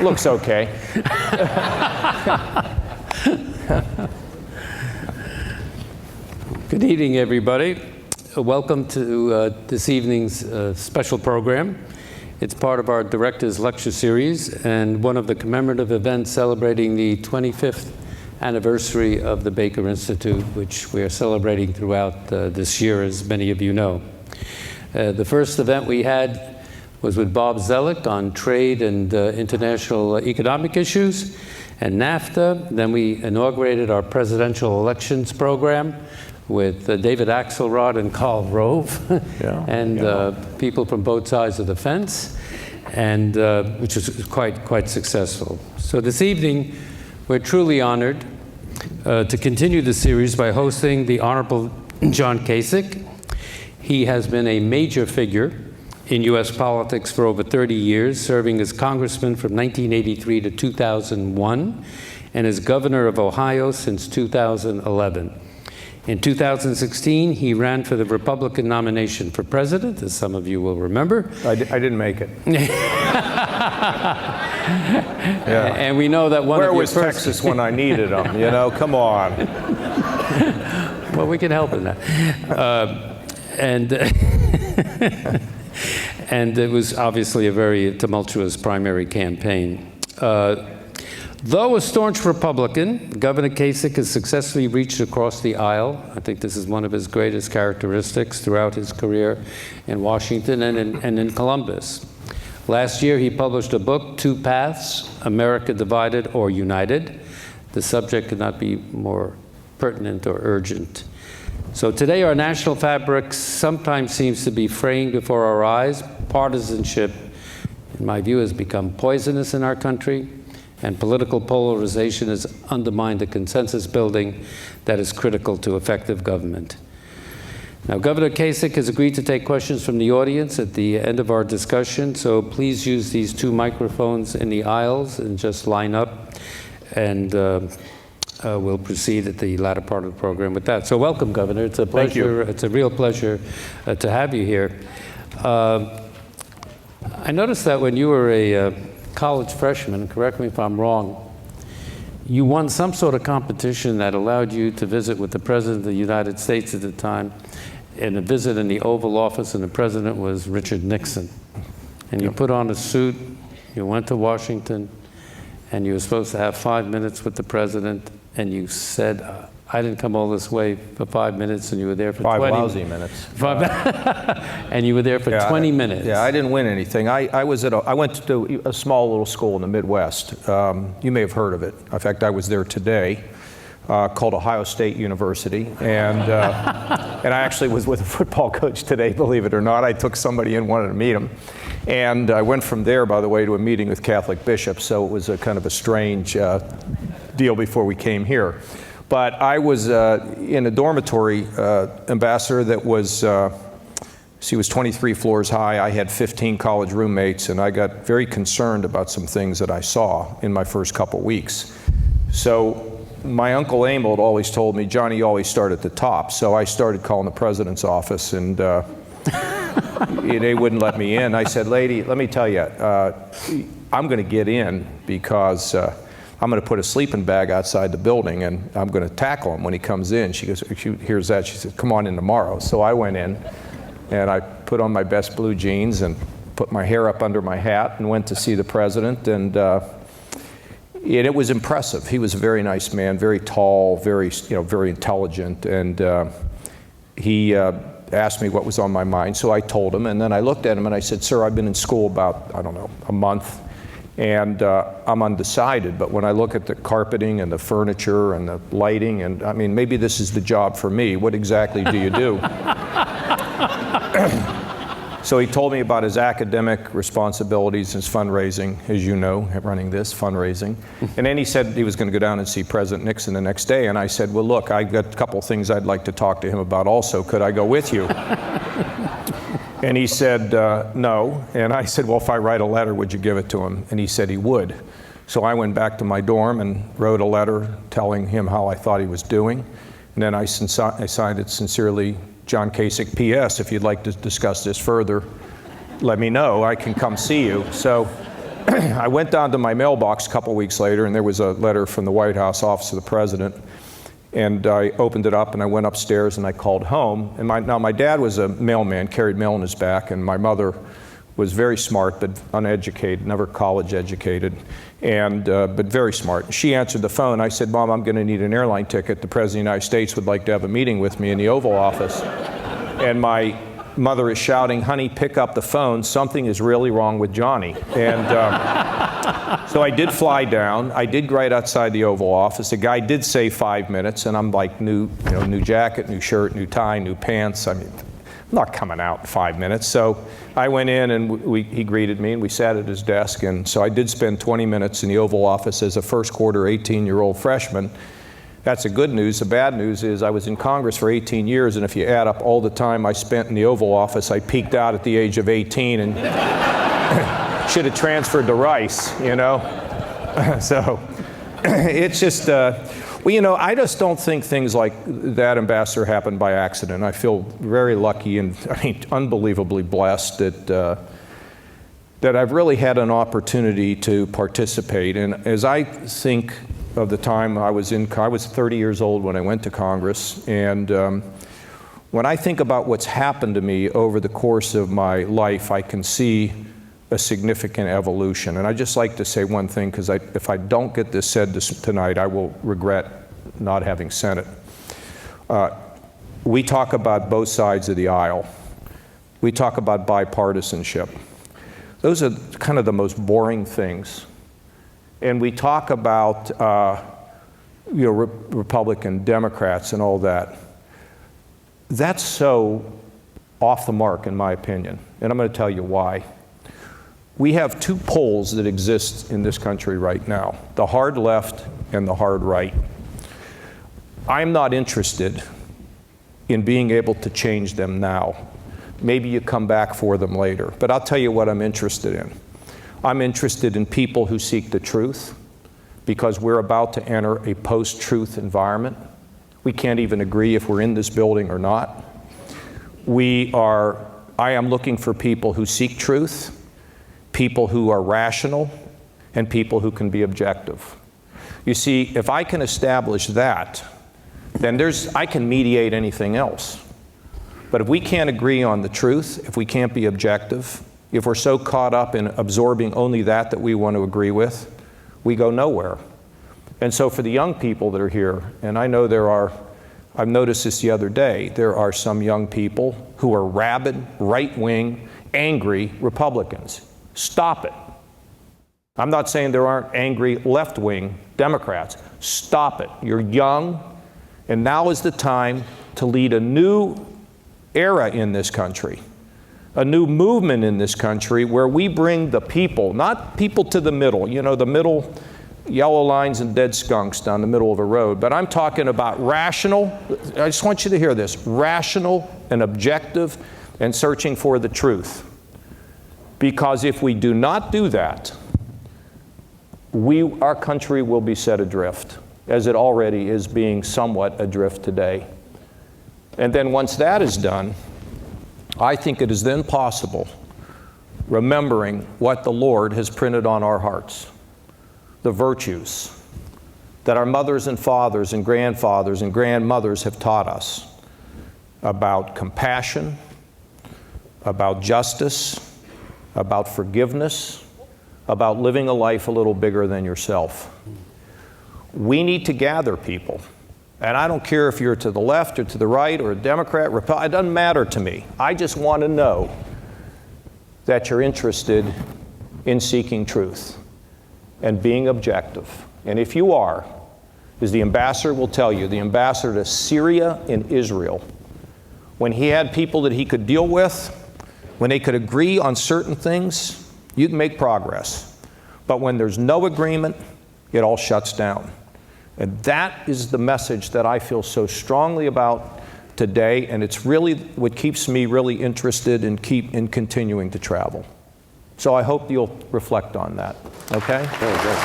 Looks okay. Good evening, everybody. Welcome to this evening's special program. It's part of our Director's Lecture Series and one of the commemorative events celebrating the 25th anniversary of the Baker Institute, which we are celebrating throughout this year, as many of you know. The first event we had was with Bob Zoellick on trade and international economic issues and NAFTA. Then we inaugurated our presidential elections program with David Axelrod and Karl Rove, people from both sides of the fence, and which was quite successful. So this evening, we're truly honored to continue the series by hosting the Honorable John Kasich. He has been a major figure in U.S. politics for over 30 years, serving as congressman from 1983 to 2001, and as governor of Ohio since 2011. In 2016, he ran for the Republican nomination for president, as some of you will remember. I didn't make it. Yeah. And we know that Where was Texas when I needed them? You know, come on. Well, we can help in that. And it was obviously a very tumultuous primary campaign. Though a staunch Republican, Governor Kasich has successfully reached across the aisle. I think this is one of his greatest characteristics throughout his career in Washington and in Columbus. Last year, he published a book, Two Paths, America Divided or United. The subject could not be more pertinent or urgent. So today, our national fabric sometimes seems to be fraying before our eyes. Partisanship, in my view, has become poisonous in our country, and political polarization has undermined the consensus building that is critical to effective government. Now, Governor Kasich has agreed to take questions from the audience at the end of our discussion, so please use these two microphones in the aisles and just line up, and we'll proceed at the latter part of the program with that. So welcome, Governor. It's a pleasure. Thank you. It's a real pleasure to have you here. I noticed that when you were a college freshman, correct me if I'm wrong, you won some sort of competition that allowed you to visit with the President of the United States at the time, and a visit in the Oval Office, and the President was Richard Nixon. And you put on a suit, you went to Washington, and you were supposed to have 5 minutes with the President, and you said, I didn't come all this way for 5 minutes, and you were there for 20 lousy minutes. And you were there for 20 minutes. Yeah, I didn't win anything. I went to a small little school in the Midwest. You may have heard of it. In fact, I was there today, called Ohio State University. And I actually was with a football coach today, believe it or not. I took somebody in, wanted to meet him. And I went from there, by the way, to a meeting with Catholic bishops. So it was a kind of a strange deal before we came here. But I was in a dormitory, ambassador, that was, she was 23 floors high. I had 15 college roommates, and I got very concerned about some things that I saw in my first couple weeks. So my Uncle Emil had always told me, Johnny, you always start at the top. So I started calling the president's office, and they wouldn't let me in. I said, lady, let me tell you, I'm going to get in because I'm going to put a sleeping bag outside the building, and I'm going to tackle him when he comes in. She goes, she hears that, she said, come on in tomorrow. So I went in, and I put on my best blue jeans and put my hair up under my hat and went to see the president, and it was impressive. He was a very nice man, very tall, very intelligent, and he asked me what was on my mind, so I told him, and then I looked at him and I said, sir, I've been in school about, I don't know, a month, and I'm undecided, but when I look at the carpeting and the furniture and the lighting, and I mean, maybe this is the job for me. What exactly do you do? So he told me about his academic responsibilities, his fundraising, as you know, running this fundraising. And then he said he was going to go down and see President Nixon the next day. And I said, well, look, I've got a couple things I'd like to talk to him about also. Could I go with you? And he said, no. And I said, well, if I write a letter, would you give it to him? And he said he would. So I went back to my dorm and wrote a letter telling him how I thought he was doing. And then I signed it, sincerely, John Kasich, P.S., if you'd like to discuss this further, let me know. I can come see you. So I went down to my mailbox a couple weeks later, and there was a letter from the White House Office of the President. And I opened it up, and I went upstairs, and I called home. And now my dad was a mailman, carried mail on his back, and my mother was very smart, but uneducated, never college educated, and but very smart. She answered the phone. I said, "Mom, I'm going to need an airline ticket. The President of the United States would like to have a meeting with me in the Oval Office." And my mother is shouting, "Honey, pick up the phone. Something is really wrong with Johnny." And so I did fly down. I did right outside the Oval Office. The guy did say 5 minutes, and I'm like, new jacket, new shirt, new tie, new pants. I mean, I'm not coming out in 5 minutes. So I went in, and he greeted me, and we sat at his desk. And so I did spend 20 minutes in the Oval Office as a first quarter 18-year-old freshman. That's the good news. The bad news is I was in Congress for 18 years, and if you add up all the time I spent in the Oval Office, I peaked out at the age of 18 and should have transferred to Rice, you know? So it's just, I just don't think things like that, Ambassador, happen by accident. I feel very lucky and, unbelievably blessed that I've really had an opportunity to participate. And as I think of the time I was 30 years old when I went to Congress, and when I think about what's happened to me over the course of my life, I can see a significant evolution. And I'd just like to say one thing, because if I don't get this said tonight, I will regret not having said it. We talk about both sides of the aisle. We talk about bipartisanship. Those are kind of the most boring things. And we talk about Republican, Democrats, and all that. That's so off the mark, in my opinion. And I'm going to tell you why. We have two poles that exist in this country right now, the hard left and the hard right. I'm not interested in being able to change them now. Maybe you come back for them later. But I'll tell you what I'm interested in. I'm interested in people who seek the truth, because we're about to enter a post-truth environment. We can't even agree if we're in this building or not. I am looking for people who seek truth, people who are rational, and people who can be objective. You see, if I can establish that, then I can mediate anything else. But if we can't agree on the truth, if we can't be objective, if we're so caught up in absorbing only that we want to agree with, we go nowhere. And so for the young people that are here, and I know I've noticed this the other day, there are some young people who are rabid, right-wing, angry Republicans. Stop it. I'm not saying there aren't angry left-wing Democrats. Stop it. You're young, and now is the time to lead a new era in this country. A new movement in this country where we bring the people, not people to the middle, the middle yellow lines and dead skunks down the middle of a road, but I'm talking about rational, I just want you to hear this, rational and objective and searching for the truth. Because if we do not do that, our country will be set adrift, as it already is being somewhat adrift today. And then once that is done, I think it is then possible, remembering what the Lord has printed on our hearts, the virtues that our mothers and fathers and grandfathers and grandmothers have taught us about compassion, about justice, about forgiveness, about living a life a little bigger than yourself. We need to gather people. And I don't care if you're to the left or to the right or a Democrat, Republican, it doesn't matter to me. I just want to know that you're interested in seeking truth and being objective. And if you are, as the ambassador will tell you, the ambassador to Syria and Israel, when he had people that he could deal with, when they could agree on certain things, you can make progress. But when there's no agreement, it all shuts down. And that is the message that I feel so strongly about today, and it's really what keeps me really interested in continuing to travel. So I hope you'll reflect on that, okay? Very good.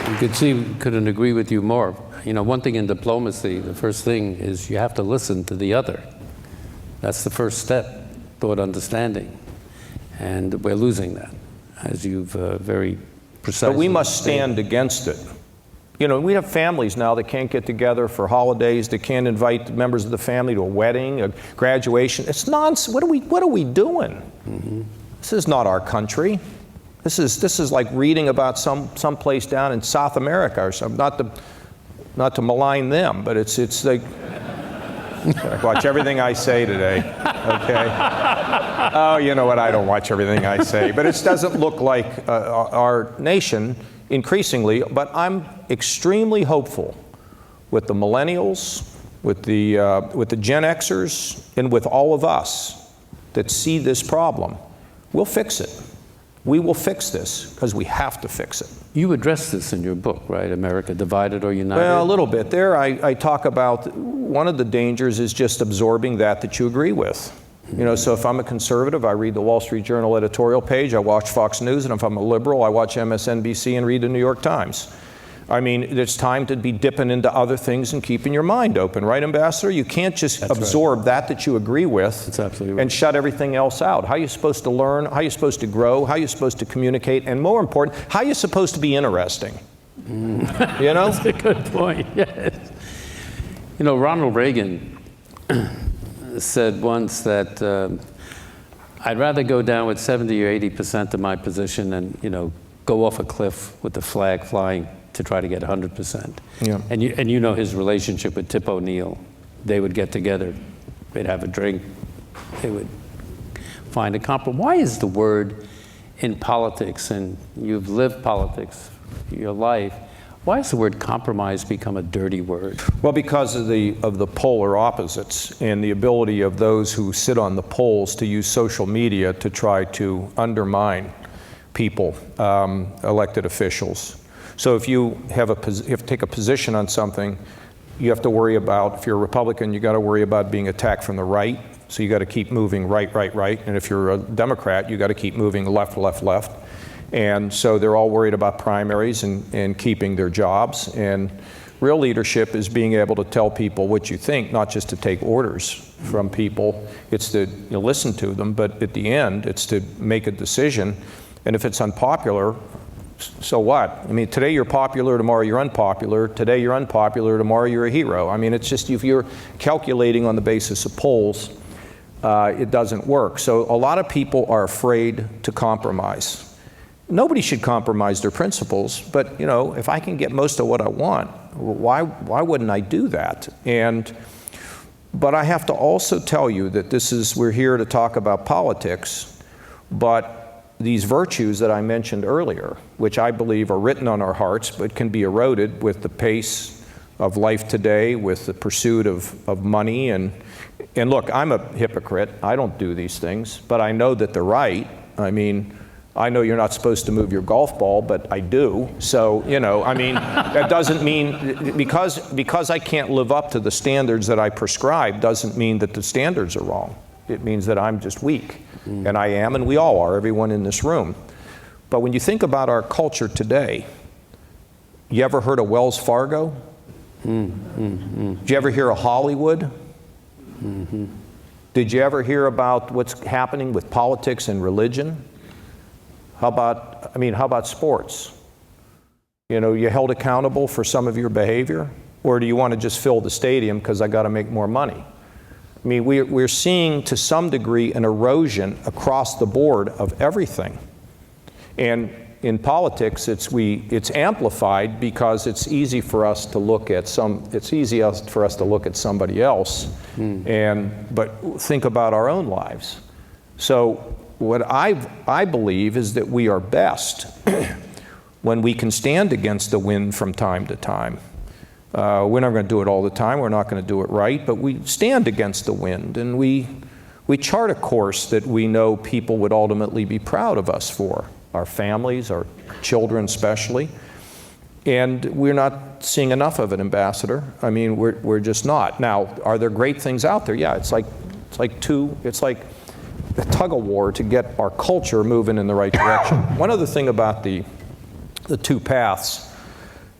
You could see, couldn't agree with you more. You know, one thing in diplomacy, the first thing is you have to listen to the other. That's the first step toward understanding. And we're losing that, as you've very precisely But we must stated. stand against it. You know, we have families now that can't get together for holidays, that can't invite members of the family to a wedding, a graduation. It's nonsense. What are we doing? Mm-hmm. This is not our country. This is like reading about some place down in South America or something. Not to malign them, but it's like watch everything I say today. Okay. Oh, you know what? I don't watch everything I say, but it doesn't look like our nation increasingly. But I'm extremely hopeful with the millennials, with the Gen Xers, and with all of us that see this problem. We'll fix it. We will fix this because we have to fix it. You address this in your book, right? America Divided or United? Well, a little bit. There I talk about one of the dangers is just absorbing that you agree with. You know, so if I'm a conservative, I read the Wall Street Journal editorial page, I watch Fox News, and if I'm a liberal, I watch MSNBC and read the New York Times. I mean, it's time to be dipping into other things and keeping your mind open, right, Ambassador? You can't just absorb that you agree with That's absolutely right. and shut everything else out. How are you supposed to learn? How are you supposed to grow? How are you supposed to communicate? And more important, how are you supposed to be interesting? You know? That's a good point, yes. You know, Ronald Reagan said once that I'd rather go down with 70 or 80% of my position and, you know, go off a cliff with the flag flying to try to get 100%. Yeah. And you know his relationship with Tip O'Neill. They would get together, they'd have a drink, they would find a compromise. Why is the word in politics, and you've lived politics your life, why has the word compromise become a dirty word? Well, because of the polar opposites and the ability of those who sit on the polls to use social media to try to undermine people, elected officials. So if you have to take a position on something, you have to worry about, if you're a Republican, you got to worry about being attacked from the right. So you got to keep moving right. And if you're a Democrat, you got to keep moving left. And so they're all worried about primaries and keeping their jobs. And real leadership is being able to tell people what you think, not just to take orders from people. It's to listen to them, but at the end, it's to make a decision. And if it's unpopular, so what? I mean, today you're popular, tomorrow you're unpopular. Today you're unpopular, tomorrow you're a hero. I mean, it's just, if you're calculating on the basis of polls, it doesn't work. So a lot of people are afraid to compromise. Nobody should compromise their principles, but if I can get most of what I want, why wouldn't I do that? But I have to also tell you that we're here to talk about politics, but these virtues that I mentioned earlier, which I believe are written on our hearts, but can be eroded with the pace of life today, with the pursuit of money. And look, I'm a hypocrite. I don't do these things, but I know that they're right. I mean, I know you're not supposed to move your golf ball, but I do. So, I mean, that doesn't mean, because I can't live up to the standards that I prescribe, doesn't mean that the standards are wrong. It means that I'm just weak. And I am, and we all are, everyone in this room. But when you think about our culture today, you ever heard of Wells Fargo? Did you ever hear of Hollywood? Did you ever hear about what's happening with politics and religion? How about sports? You held accountable for some of your behavior? Or do you want to just fill the stadium because I got to make more money? I mean, we're seeing to some degree an erosion across the board of everything. And in politics, it's amplified because it's easy for us to look at somebody else, but think about our own lives. So what I believe is that we are best when we can stand against the wind from time to time. We're not going to do it all the time. We're not going to do it right, but we stand against the wind, and we chart a course that we know people would ultimately be proud of us for, our families, our children especially. And we're not seeing enough of it, Ambassador. I mean, we're just not. Now, are there great things out there? Yeah, it's like a tug of war to get our culture moving in the right direction. One other thing about the two paths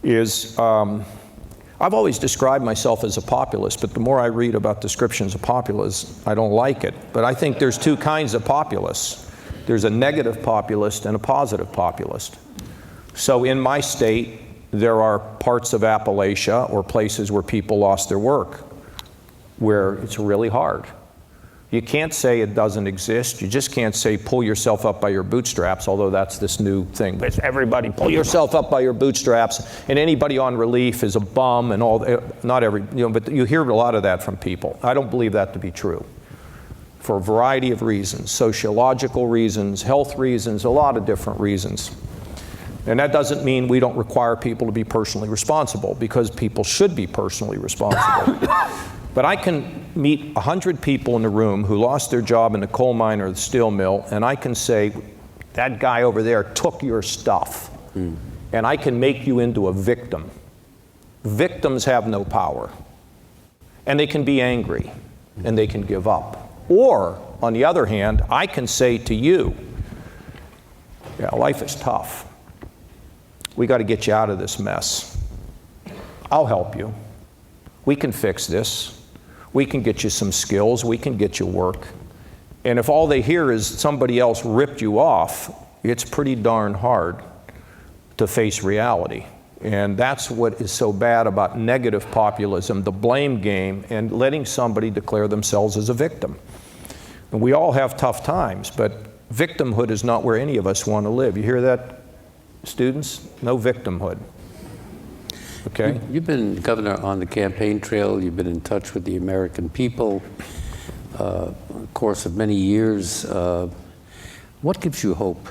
is, I've always described myself as a populist, but the more I read about descriptions of populists, I don't like it. But I think there's two kinds of populists. There's a negative populist and a positive populist. So in my state, there are parts of Appalachia or places where people lost their work, where it's really hard. You can't say it doesn't exist. You just can't say pull yourself up by your bootstraps, although that's this new thing. But it's everybody pull yourself up by your bootstraps, and anybody on relief is a bum and all. Not every, but you hear a lot of that from people. I don't believe that to be true, for a variety of reasons, sociological reasons, health reasons, a lot of different reasons. And that doesn't mean we don't require people to be personally responsible, because people should be personally responsible. But I can meet 100 people in the room who lost their job in the coal mine or the steel mill, and I can say, that guy over there took your stuff. And I can make you into a victim. Victims have no power. And they can be angry, and they can give up. Or, on the other hand, I can say to you, yeah, life is tough. We got to get you out of this mess. I'll help you. We can fix this. We can get you some skills. We can get you work. And if all they hear is somebody else ripped you off, it's pretty darn hard to face reality. And that's what is so bad about negative populism, the blame game, and letting somebody declare themselves as a victim. And we all have tough times, but victimhood is not where any of us want to live. You hear that, students? No victimhood. Okay? You've been governor on the campaign trail. You've been in touch with the American people a course of many years. What gives you hope?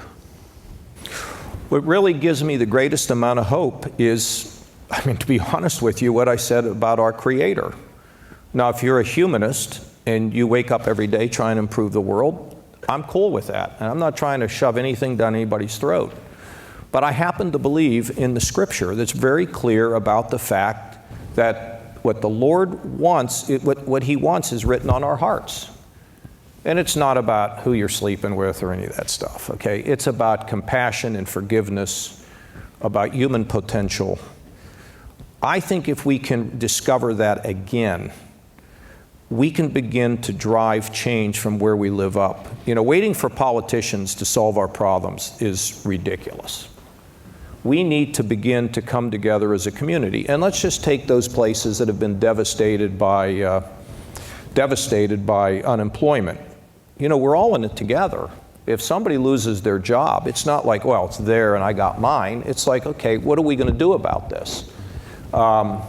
What really gives me the greatest amount of hope is, to be honest with you, what I said about our Creator. Now, if you're a humanist and you wake up every day trying to improve the world, I'm cool with that. And I'm not trying to shove anything down anybody's throat. But I happen to believe in the Scripture that's very clear about the fact that what the Lord wants, what He wants is written on our hearts. And it's not about who you're sleeping with or any of that stuff, okay? It's about compassion and forgiveness, about human potential. I think if we can discover that again, we can begin to drive change from where we live up. Waiting for politicians to solve our problems is ridiculous. We need to begin to come together as a community. And let's just take those places that have been devastated by unemployment. We're all in it together. If somebody loses their job, it's not like, well, it's there and I got mine. It's like, okay, what are we going to do about this? By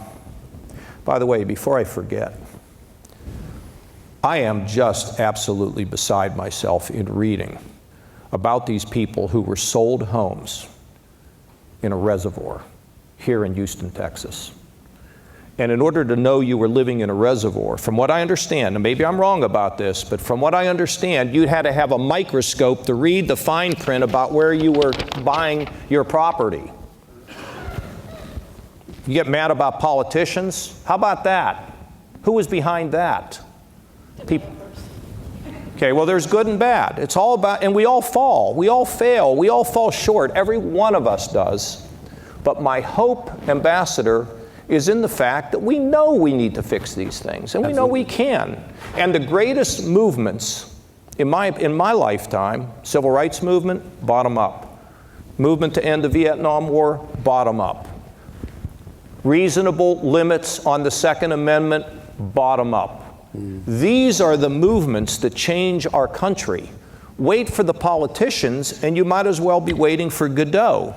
the way, before I forget, I am just absolutely beside myself in reading about these people who were sold homes in a reservoir here in Houston, Texas. And in order to know you were living in a reservoir, from what I understand, and maybe I'm wrong about this, but from what I understand, you had to have a microscope to read the fine print about where you were buying your property. You get mad about politicians? How about that? Who was behind that? People. Okay, well, there's good and bad. It's all about, and we all fall. We all fail. We all fall short. Every one of us does. But my hope, Ambassador, is in the fact that we know we need to fix these things, and we know we can. And the greatest movements in my lifetime, civil rights movement, bottom up. Movement to end the Vietnam War, bottom up. Reasonable limits on the Second Amendment, bottom up. These are the movements that change our country. Wait for the politicians, and you might as well be waiting for Godot.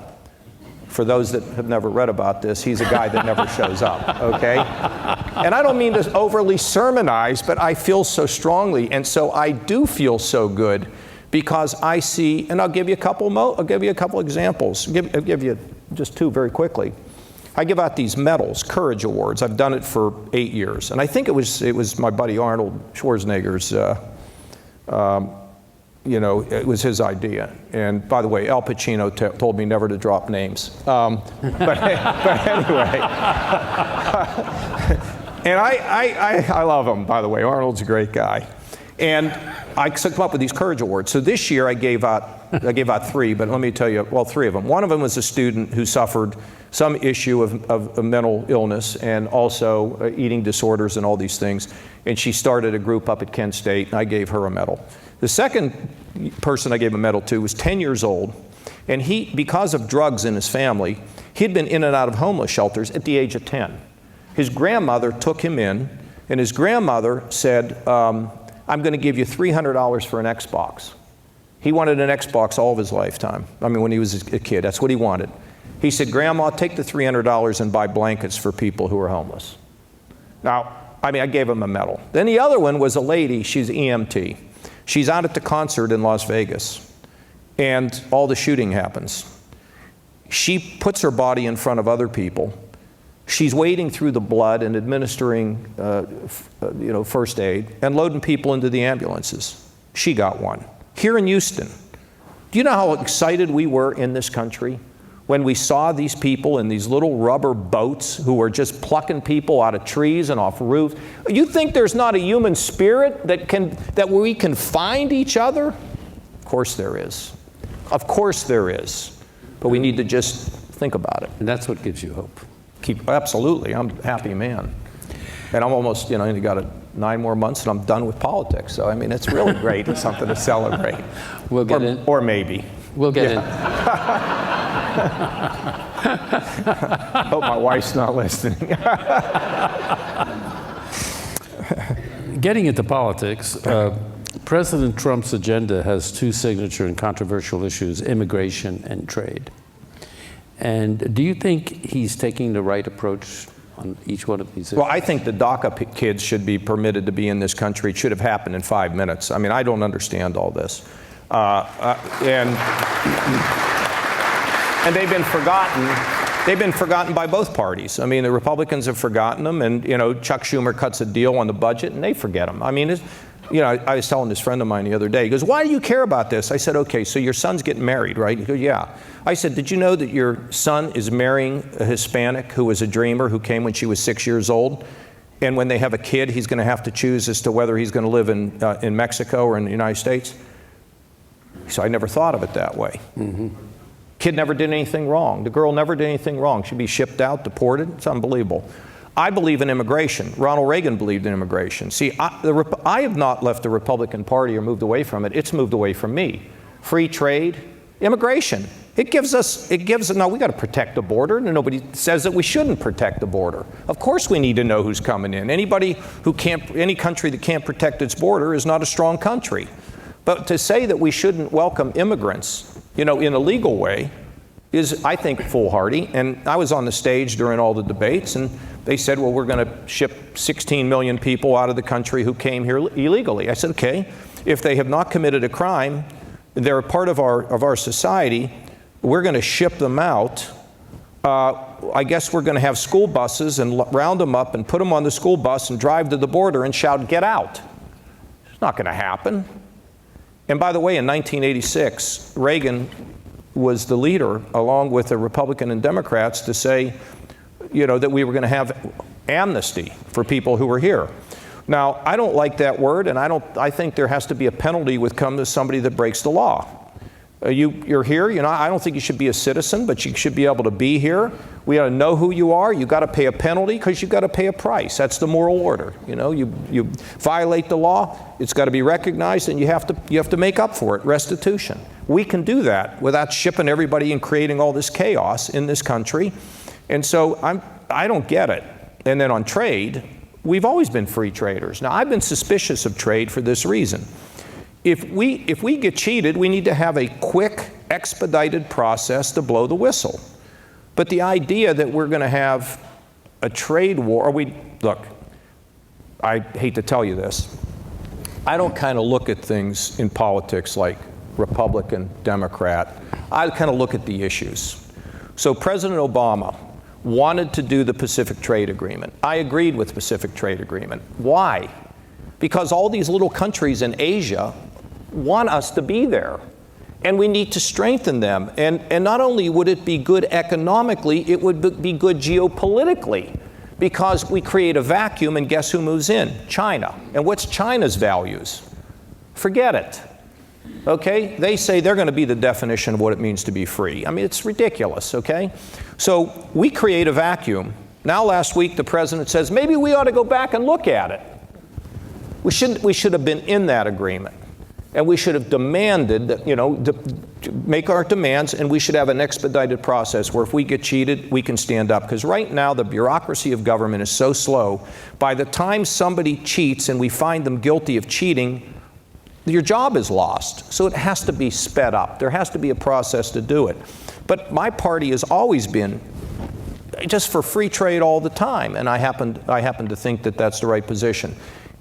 For those that have never read about this, he's a guy that never shows up, okay? And I don't mean to overly sermonize, but I feel so strongly, and so I do feel so good because I see, and I'll give you a couple examples. I'll give you just two very quickly. I give out these medals, Courage Awards. I've done it for 8 years. And I think it was my buddy Arnold Schwarzenegger's, it was his idea. And by the way, Al Pacino told me never to drop names. But anyway. And I love him, by the way. Arnold's a great guy. And I come up with these Courage Awards. So this year I gave out 3, but let me tell you, well, 3 of them. One of them was a student who suffered some issue of mental illness and also eating disorders and all these things. And she started a group up at Kent State, and I gave her a medal. The second person I gave a medal to was 10 years old, and he, because of drugs in his family, he'd been in and out of homeless shelters at the age of 10. His grandmother took him in, and his grandmother said, I'm going to give you $300 for an Xbox. He wanted an Xbox all of his lifetime. I mean, when he was a kid, that's what he wanted. He said, Grandma, take the $300 and buy blankets for people who are homeless. Now, I mean, I gave him a medal. Then the other one was a lady, she's EMT. She's out at the concert in Las Vegas, and all the shooting happens. She puts her body in front of other people. She's wading through the blood and administering first aid and loading people into the ambulances. She got one. Here in Houston, do you know how excited we were in this country when we saw these people in these little rubber boats who were just plucking people out of trees and off roofs? You think there's not a human spirit that we can find each other? Of course there is. Of course there is. But we need to just think about it. And that's what gives you hope. Absolutely. I'm a happy man. And I'm almost, only got 9 more months and I'm done with politics. So, I mean, it's really great. It's something to celebrate. We'll get in. Or maybe. We'll get in. I hope my wife's not listening. Getting into politics, President Trump's agenda has 2 signature and controversial issues, immigration and trade. And do you think he's taking the right approach on each one of these issues? Well, I think the DACA kids should be permitted to be in this country. It should have happened in 5 minutes. I mean, I don't understand all this. And they've been forgotten. They've been forgotten by both parties. I mean, the Republicans have forgotten them, and Chuck Schumer cuts a deal on the budget, and they forget them. I mean, I was telling this friend of mine the other day. He goes, "Why do you care about this?" I said, "Okay, so your son's getting married, right?" He goes, "Yeah." I said, "Did you know that your son is marrying a Hispanic who was a dreamer who came when she was 6 years old? And when they have a kid, he's going to have to choose as to whether he's going to live in Mexico or in the United States?" So I never thought of it that way. Mm-hmm. Kid never did anything wrong. The girl never did anything wrong. She'd be shipped out, deported. It's unbelievable. I believe in immigration. Ronald Reagan believed in immigration. See, I have not left the Republican Party or moved away from it. It's moved away from me. Free trade, immigration. Now we got to protect the border, and nobody says that we shouldn't protect the border. Of course we need to know who's coming in. Any country that can't protect its border is not a strong country. But to say that we shouldn't welcome immigrants, in a legal way, is, I think, foolhardy. And I was on the stage during all the debates, and they said, well, we're going to ship 16 million people out of the country who came here illegally. I said, okay, if they have not committed a crime, they're a part of our society, we're going to ship them out. I guess we're going to have school buses and round them up and put them on the school bus and drive to the border and shout, "Get out." It's not going to happen. And by the way, in 1986, Reagan was the leader, along with the Republican and Democrats, to say, that we were going to have amnesty for people who were here. Now, I don't like that word, and I think there has to be a penalty with somebody that breaks the law. You're here, I don't think you should be a citizen, but you should be able to be here. We ought to know who you are. You got to pay a penalty because you got to pay a price. That's the moral order. You violate the law, it's got to be recognized, and you have to make up for it, restitution. We can do that without shipping everybody and creating all this chaos in this country. And so I don't get it. And then on trade, we've always been free traders. Now, I've been suspicious of trade for this reason. If we get cheated, we need to have a quick, expedited process to blow the whistle. But the idea that we're going to have a trade war, look, I hate to tell you this, I don't kind of look at things in politics like Republican, Democrat. I kind of look at the issues. So President Obama wanted to do the Pacific Trade Agreement. I agreed with the Pacific Trade Agreement. Why? Because all these little countries in Asia want us to be there, and we need to strengthen them. And not only would it be good economically, it would be good geopolitically, because we create a vacuum, and guess who moves in? China. And what's China's values? Forget it. okay? They say they're going to be the definition of what it means to be free. I mean, it's ridiculous, okay? So we create a vacuum. Now last week the president says, maybe we ought to go back and look at it. We should have been in that agreement. And we should have demanded that, to make our demands, and we should have an expedited process where if we get cheated, we can stand up. Because right now, the bureaucracy of government is so slow. By the time somebody cheats and we find them guilty of cheating, your job is lost. So it has to be sped up. There has to be a process to do it. But my party has always been just for free trade all the time, and I happen to think that that's the right position.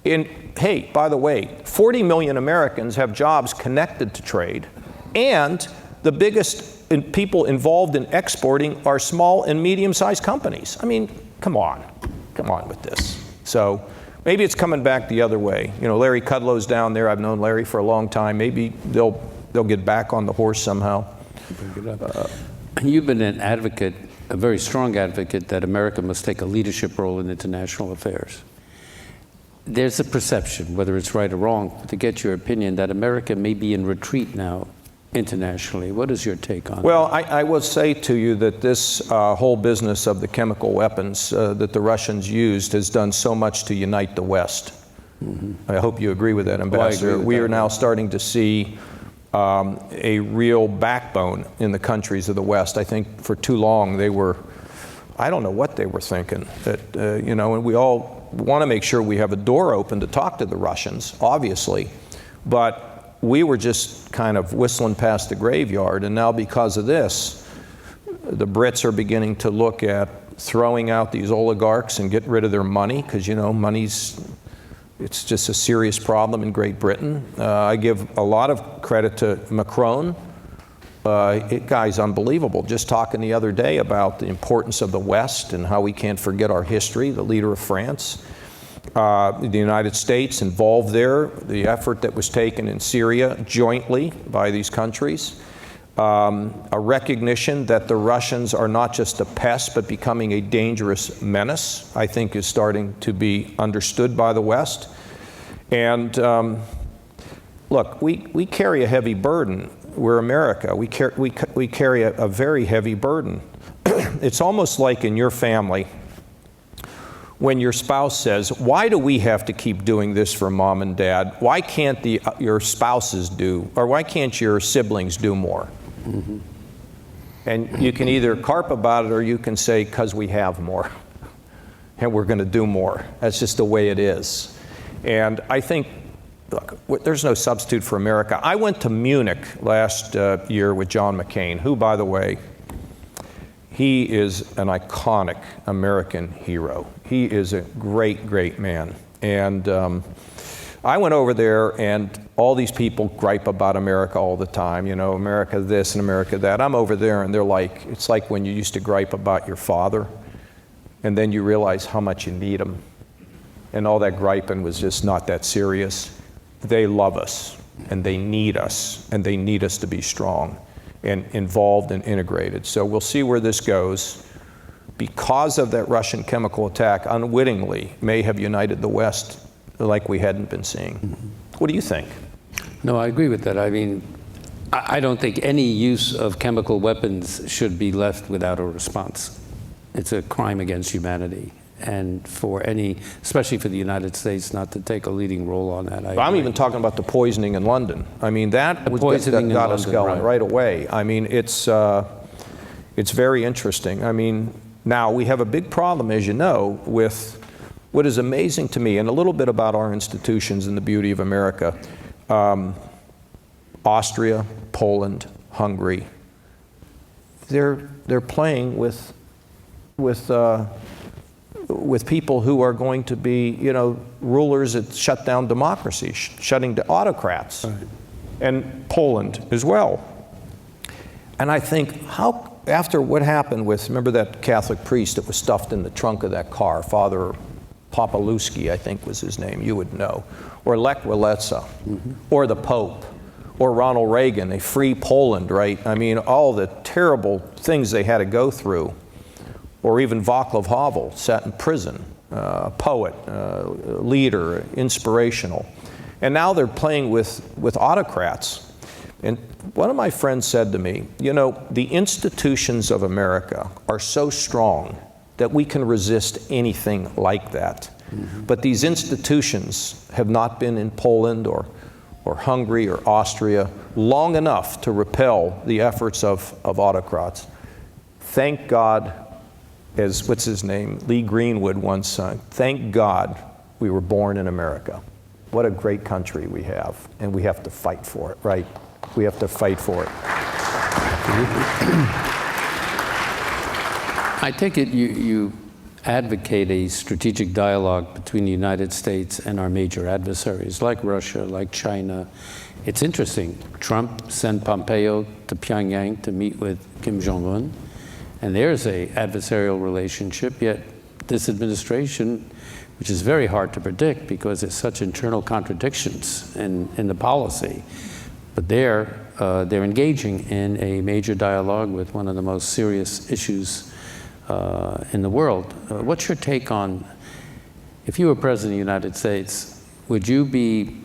Hey, by the way, 40 million Americans have jobs connected to trade, and the biggest people involved in exporting are small and medium-sized companies. I mean, come on with this. So maybe it's coming back the other way. Larry Kudlow's down there. I've known Larry for a long time. Maybe they'll get back on the horse somehow. You've been an advocate, a very strong advocate, that America must take a leadership role in international affairs. There's a perception, whether it's right or wrong, to get your opinion, that America may be in retreat now internationally. What is your take on that? Well, I will say to you that this whole business of the chemical weapons that the Russians used has done so much to unite the West. I hope you agree with that, Ambassador. We are now starting to see a real backbone in the countries of the West. I think for too long they were, I don't know what they were thinking, that, and we all want to make sure we have a door open to talk to the Russians, obviously, but we were just kind of whistling past the graveyard, and now because of this, the Brits are beginning to look at throwing out these oligarchs and getting rid of their money, because, it's just a serious problem in Great Britain. I give a lot of credit to Macron. Guy's unbelievable. Just talking the other day about the importance of the West and how we can't forget our history, the leader of France. The United States involved there, the effort that was taken in Syria jointly by these countries. A recognition that the Russians are not just a pest, but becoming a dangerous menace, I think is starting to be understood by the West. And look, we carry a heavy burden. We're America. We carry a very heavy burden. It's almost like in your family when your spouse says, why do we have to keep doing this for mom and dad? Why can't your spouses do, or why can't your siblings do more? Mm-hmm. And you can either carp about it or you can say, because we have more and we're going to do more. That's just the way it is. And I think, look, there's no substitute for America. I went to Munich last year with John McCain, who, by the way, he is an iconic American hero. He is a great, great man. And I went over there, and all these people gripe about America all the time. America this and America that. I'm over there, and they're like, it's like when you used to gripe about your father, and then you realize how much you need him. And all that griping was just not that serious. They love us, and they need us, and they need us to be strong and involved and integrated. So we'll see where this goes. Because of that Russian chemical attack, unwittingly may have united the West like we hadn't been seeing. Mm-hmm. What do you think? No, I agree with that. I mean, I don't think any use of chemical weapons should be left without a response. It's a crime against humanity. And for especially for the United States, not to take a leading role on that. I'm even talking about the poisoning in London. I mean, that got us going right away. I mean, it's very interesting. I mean, now we have a big problem, as you know, with what is amazing to me, and a little bit about our institutions and the beauty of America. Austria, Poland, Hungary, they're playing with people who are going to be, rulers that shut down democracy, shutting down autocrats, right. And Poland as well. And I think, after what happened remember that Catholic priest that was stuffed in the trunk of that car, Father Popolewski, I think was his name, you would know, or Lech Walesa, mm-hmm. Or the Pope, or Ronald Reagan, they free Poland, right? I mean, all the terrible things they had to go through. Or even Václav Havel, sat in prison, a poet, leader, inspirational. And now they're playing with autocrats. And one of my friends said to me, you know, the institutions of America are so strong that we can resist anything like that. But these institutions have not been in Poland or Hungary or Austria long enough to repel the efforts of autocrats. Thank God, as what's his name, Lee Greenwood once sung, thank God we were born in America. What a great country we have, and we have to fight for it, right? We have to fight for it. I take it you advocate a strategic dialogue between the United States and our major adversaries, like Russia, like China. It's interesting. Trump sent Pompeo to Pyongyang to meet with Kim Jong-un, and there's an adversarial relationship, yet this administration, which is very hard to predict because there's such internal contradictions in the policy, but they're engaging in a major dialogue with one of the most serious issues in the world. What's your take on, if you were President of the United States, would you be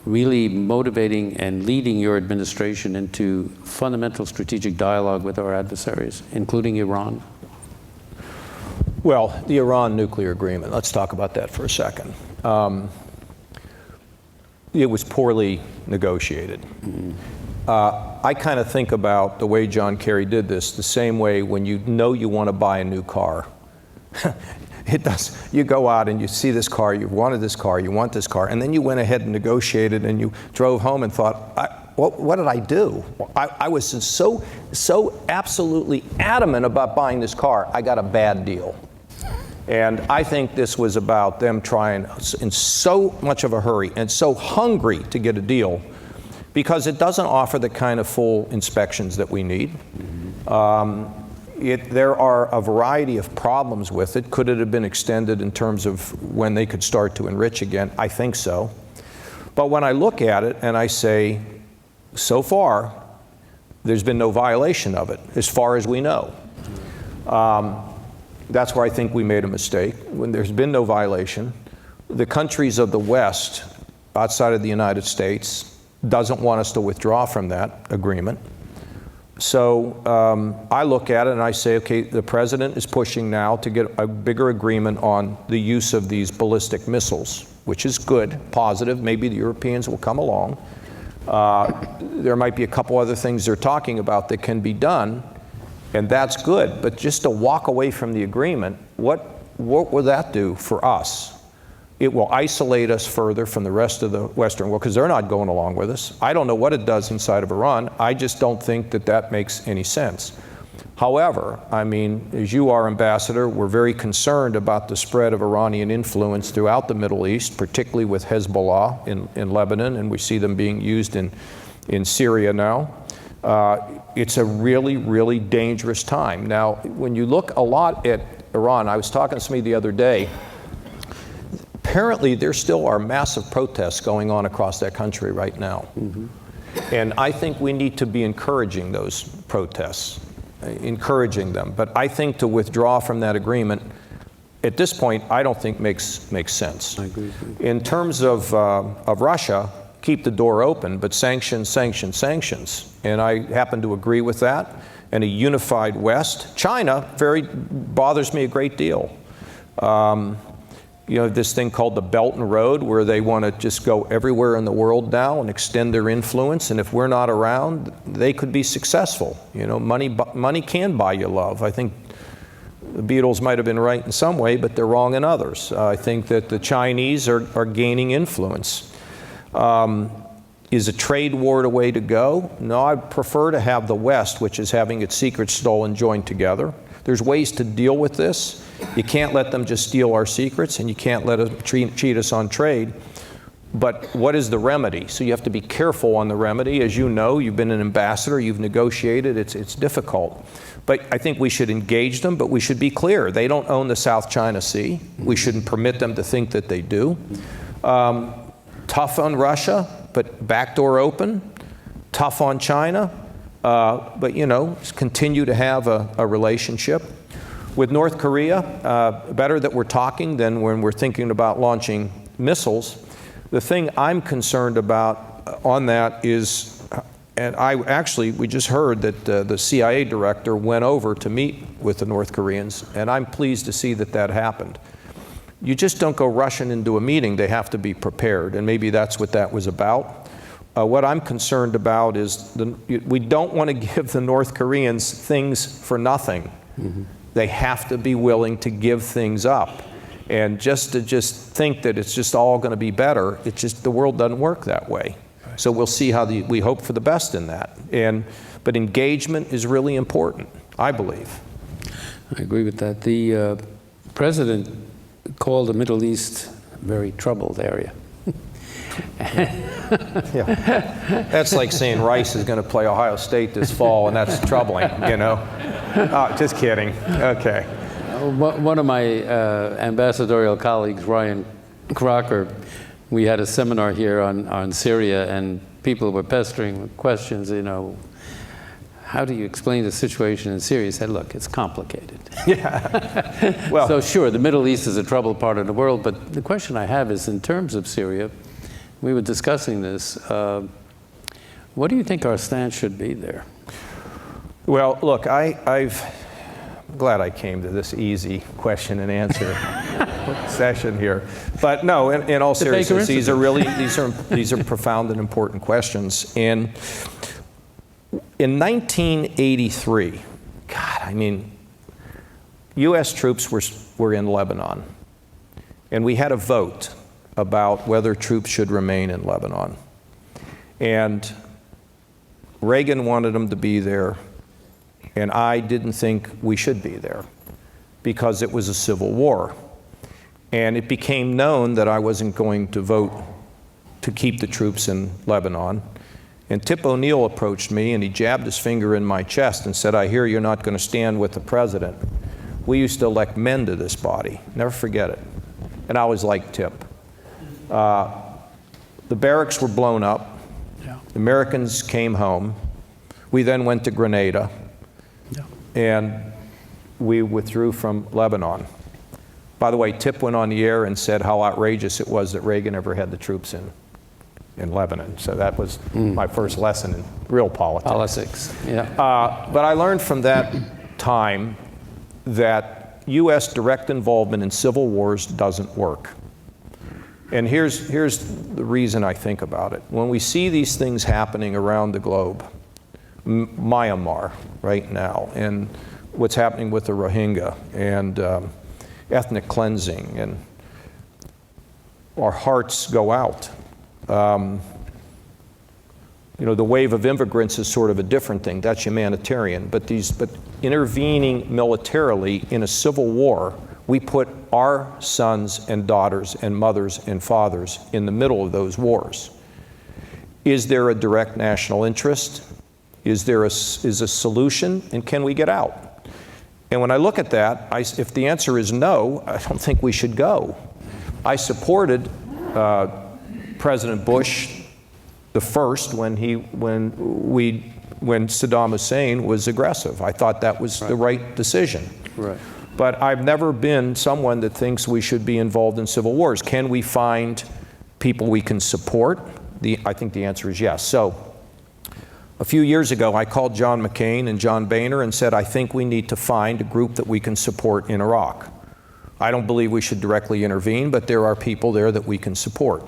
really motivating and leading your administration into fundamental strategic dialogue with our adversaries, including Iran? Well, the Iran nuclear agreement, let's talk about that for a second. It was poorly negotiated. I kind of think about the way John Kerry did this the same way when you know you want to buy a new car. You go out and you see this car, you wanted this car, you want this car, and then you went ahead and negotiated and you drove home and thought, what did I do? I was so absolutely adamant about buying this car, I got a bad deal. And I think this was about them trying in so much of a hurry and so hungry to get a deal because it doesn't offer the kind of full inspections that we need. There are a variety of problems with it. Could it have been extended in terms of when they could start to enrich again? I think so. But when I look at it and I say, so far, there's been no violation of it, as far as we know. That's where I think we made a mistake. When there's been no violation, the countries of the West, outside of the United States, doesn't want us to withdraw from that agreement. So I look at it and I say, okay, the president is pushing now to get a bigger agreement on the use of these ballistic missiles, which is good, positive. Maybe the Europeans will come along. There might be a couple other things they're talking about that can be done, and that's good. But just to walk away from the agreement, what will that do for us? It will isolate us further from the rest of the Western world because they're not going along with us. I don't know what it does inside of Iran. I just don't think that that makes any sense. However, I mean, as you are, Ambassador, we're very concerned about the spread of Iranian influence throughout the Middle East, particularly with Hezbollah in Lebanon, and we see them being used in Syria now. It's a really, really dangerous time. Now, when you look a lot at Iran, I was talking to somebody the other day, apparently there still are massive protests going on across that country right now. And I think we need to be encouraging those protests, encouraging them. But I think to withdraw from that agreement, at this point, I don't think makes sense. I agree. In terms of Russia, keep the door open, but sanctions, sanctions, sanctions. And I happen to agree with that. And a unified West. China bothers me a great deal. You know, this thing called the Belt and Road, where they want to just go everywhere in the world now and extend their influence. And if we're not around, they could be successful. You know, money can buy you love. I think the Beatles might have been right in some way, but they're wrong in others. I think that the Chinese are gaining influence. Is a trade war the way to go? No, I'd prefer to have the West, which is having its secrets stolen, joined together. There's ways to deal with this. You can't let them just steal our secrets, and you can't let them cheat us on trade. But what is the remedy? So you have to be careful on the remedy. As you know, you've been an ambassador, you've negotiated, it's difficult. But I think we should engage them, but we should be clear. They don't own the South China Sea. We shouldn't permit them to think that they do. Tough on Russia, but backdoor open. Tough on China, but you know, continue to have a relationship. With North Korea, better that we're talking than when we're thinking about launching missiles. The thing I'm concerned about on that is we just heard that the CIA director went over to meet with the North Koreans, and I'm pleased to see that that happened. You just don't go rushing into a meeting. They have to be prepared, and maybe that's what that was about. What I'm concerned about is we don't want to give the North Koreans things for nothing. Mm-hmm. They have to be willing to give things up. And just to think that it's just all going to be better, the world doesn't work that way. Right. So we'll see we hope for the best in that. But engagement is really important, I believe. I agree with that. The president called the Middle East a very troubled area. Yeah. That's like saying Rice is going to play Ohio State this fall, and that's troubling, you know. Just kidding. Okay. One of my ambassadorial colleagues, Ryan Crocker, we had a seminar here on Syria, and people were pestering with questions, you know, how do you explain the situation in Syria? He said, look, it's complicated. Yeah. Well, so sure, the Middle East is a troubled part of the world, but the question I have is, in terms of Syria, we were discussing this, what do you think our stance should be there? Well, look, I'm glad I came to this easy question and answer session here. But no, in all seriousness, these are profound and important questions. And in 1983, God, I mean, U.S. troops were in Lebanon, and we had a vote about whether troops should remain in Lebanon. And Reagan wanted them to be there, and I didn't think we should be there because it was a civil war. And it became known that I wasn't going to vote to keep the troops in Lebanon. And Tip O'Neill approached me, and he jabbed his finger in my chest and said, I hear you're not going to stand with the president. We used to elect men to this body. Never forget it. And I always liked Tip. The barracks were blown up. Yeah. The Americans came home. We then went to Grenada. Yeah. And we withdrew from Lebanon. By the way, Tip went on the air and said how outrageous it was that Reagan ever had the troops in Lebanon. So that was my first lesson in real politics. Yeah. But I learned from that time that U.S. direct involvement in civil wars doesn't work. And here's the reason I think about it. When we see these things happening around the globe, Myanmar right now, and what's happening with the Rohingya, and ethnic cleansing, and our hearts go out. You know, the wave of immigrants is sort of a different thing. That's humanitarian. But intervening militarily in a civil war, we put our sons and daughters and mothers and fathers in the middle of those wars. Is there a direct national interest? Is a solution? And can we get out? And when I look at that, if the answer is no, I don't think we should go. I supported President Bush the first when Saddam Hussein was aggressive. I thought that was the right decision. Right. But I've never been someone that thinks we should be involved in civil wars. Can we find people we can support? I think the answer is yes. So a few years ago, I called John McCain and John Boehner and said, I think we need to find a group that we can support in Iraq. I don't believe we should directly intervene, but there are people there that we can support.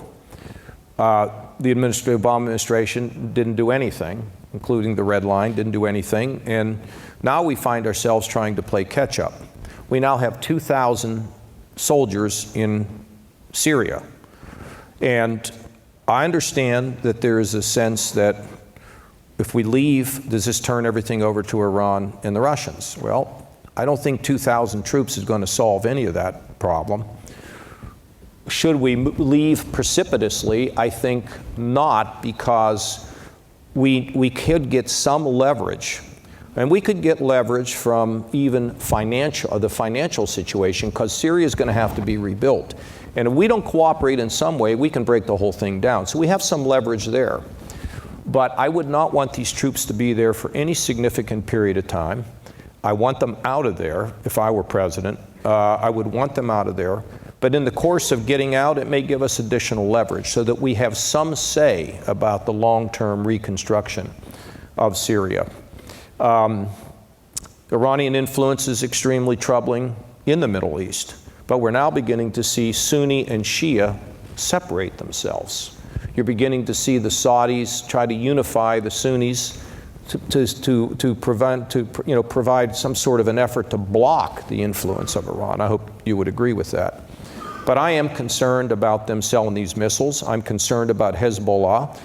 The Obama administration didn't do anything, including the Red Line, didn't do anything. And now we find ourselves trying to play catch up. We now have 2,000 soldiers in Syria. And I understand that there is a sense that if we leave, does this turn everything over to Iran and the Russians? Well, I don't think 2,000 troops is going to solve any of that problem. Should we leave precipitously? I think not, because we could get some leverage. And we could get leverage from even the financial situation, because Syria is going to have to be rebuilt. And if we don't cooperate in some way, we can break the whole thing down. So we have some leverage there. But I would not want these troops to be there for any significant period of time. I want them out of there. If I were president, I would want them out of there. But in the course of getting out, it may give us additional leverage so that we have some say about the long-term reconstruction. of Syria. Iranian influence is extremely troubling in the Middle East, but we're now beginning to see Sunni and Shia separate themselves. You're beginning to see the Saudis try to unify the Sunnis to provide some sort of an effort to block the influence of Iran. I hope you would agree with that. But I am concerned about them selling these missiles. I'm concerned about Hezbollah,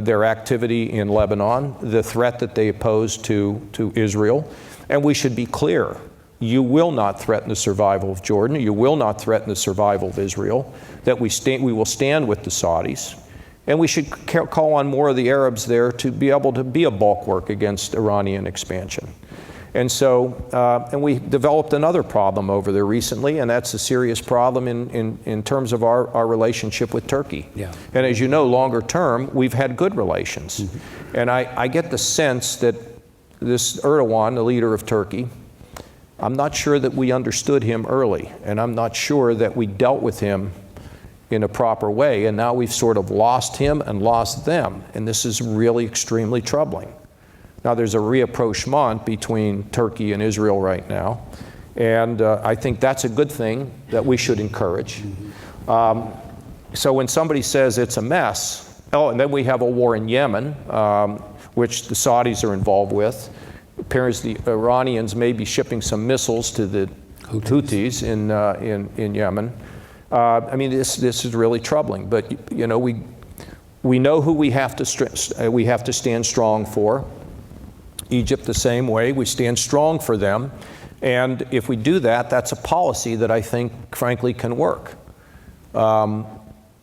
their activity in Lebanon, the threat that they pose to Israel. And we should be clear. You will not threaten the survival of Jordan. You will not threaten the survival of Israel. That we will stand with the Saudis. And we should call on more of the Arabs there to be able to be a bulwark against Iranian expansion. And so, and we developed another problem over there recently, and that's a serious problem in terms of our relationship with Turkey. Yeah. And as you know, longer term, we've had good relations. Mm-hmm. And I get the sense that this Erdogan, the leader of Turkey, I'm not sure that we understood him early, and I'm not sure that we dealt with him in a proper way, and now we've sort of lost him and lost them, and this is really extremely troubling. Now there's a rapprochement between Turkey and Israel right now, and I think that's a good thing that we should encourage. So when somebody says it's a mess, oh, and then we have a war in Yemen, which the Saudis are involved with. Appears the Iranians may be shipping some missiles to the Houthis in Yemen. I mean, this is really troubling. But you know, we know who we have to stand strong for. Egypt the same way. We stand strong for them, and if we do that, that's a policy that I think, frankly, can work.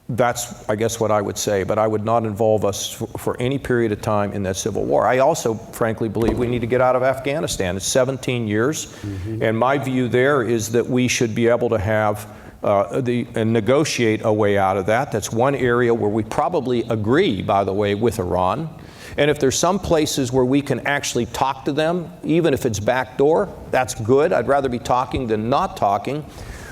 That's, I guess, what I would say, but I would not involve us for any period of time in that civil war. I also, frankly, believe we need to get out of Afghanistan. It's 17 years, and my view there is that we should be able to have and negotiate a way out of that. That's one area where we probably agree, by the way, with Iran. And if there's some places where we can actually talk to them, even if it's backdoor, that's good. I'd rather be talking than not talking.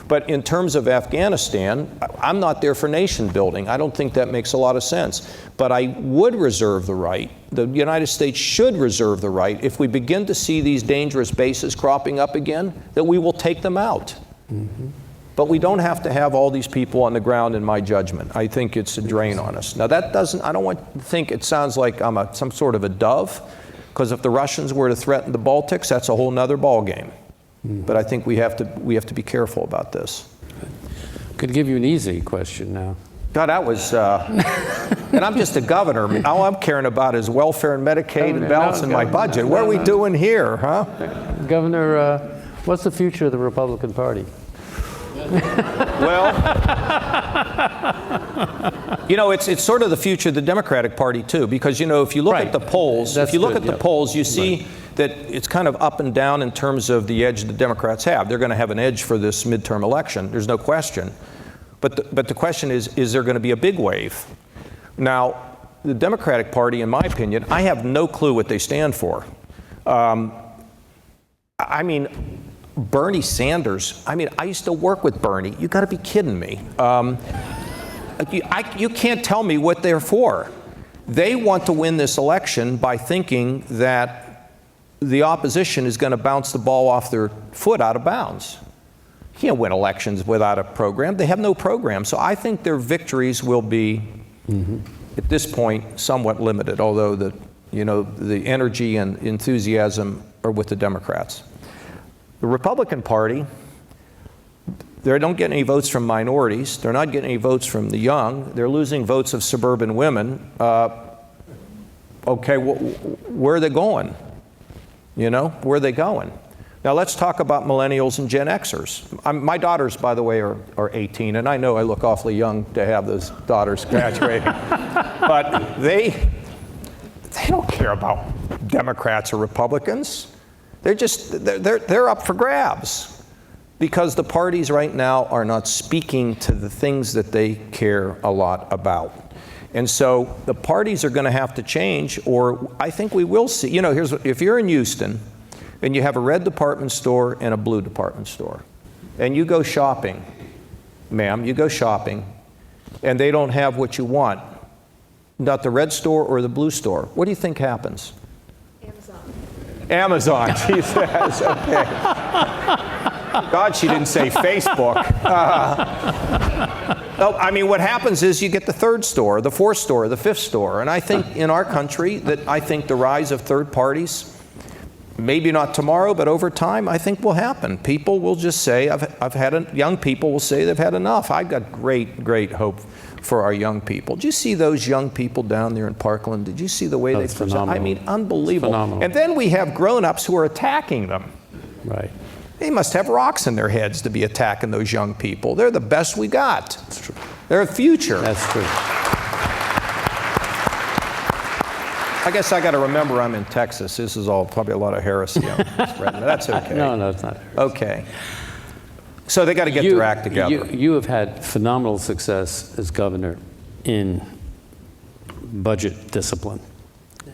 But in terms of Afghanistan, I'm not there for nation building. I don't think that makes a lot of sense. But I would reserve the right, the United States should reserve the right, if we begin to see these dangerous bases cropping up again, that we will take them out. Mm-hmm. But we don't have to have all these people on the ground, in my judgment. I think it's a drain on us. Now that doesn't, I don't want to think it sounds like I'm some sort of a dove, because if the Russians were to threaten the Baltics, that's a whole nother ballgame. But I think we have to be careful about this. Could give you an easy question now. God, that was, and I'm just a governor. All I'm caring about is welfare and Medicaid and balancing my budget. What are we doing here, huh? Governor, what's the future of the Republican Party? Well, you know, it's sort of the future of the Democratic Party too, because, you know, if you look at the polls, you see that it's kind of up and down in terms of the edge the Democrats have. They're going to have an edge for this midterm election. There's no question. But the question is there going to be a big wave? Now, the Democratic Party, in my opinion, I have no clue what they stand for. I mean, Bernie Sanders, I mean, I used to work with Bernie. You got to be kidding me. You can't tell me what they're for. They want to win this election by thinking that the opposition is going to bounce the ball off their foot out of bounds. You can't win elections without a program. They have no program. So I think their victories will be, at this point, somewhat limited, although the energy and enthusiasm are with the Democrats. The Republican Party, they don't get any votes from minorities. They're not getting any votes from the young. They're losing votes of suburban women. Okay, where are they going? You know, where are they going? Now let's talk about millennials and Gen Xers. My daughters, by the way, are 18, and I know I look awfully young to have those daughters graduating. But they don't care about Democrats or Republicans. They're up for grabs, because the parties right now are not speaking to the things that they care a lot about. And so the parties are going to have to change, or I think we will see. You know, if you're in Houston and you have a red department store and a blue department store, and you go shopping, ma'am, you go shopping, and they don't have what you want, not the red store or the blue store, what do you think happens? Amazon, she says. Okay. God, she didn't say Facebook. No, I mean, what happens is you get the third store, the fourth store, the fifth store. And I think in our country I think the rise of third parties, maybe not tomorrow, but over time, I think will happen. People will just say, young people will say they've had enough. I've got great hope for our young people. Did you see those young people down there in Parkland? Did you see the way they present? I mean, unbelievable. And then we have grown-ups who are attacking them. Right. They must have rocks in their heads to be attacking those young people. They're the best we got. That's true. They're the future. That's true. I guess I got to remember I'm in Texas. This is all probably a lot of heresy. That's okay. No, it's not heresy. Okay. So they got to get their act together. You have had phenomenal success as governor in budget discipline.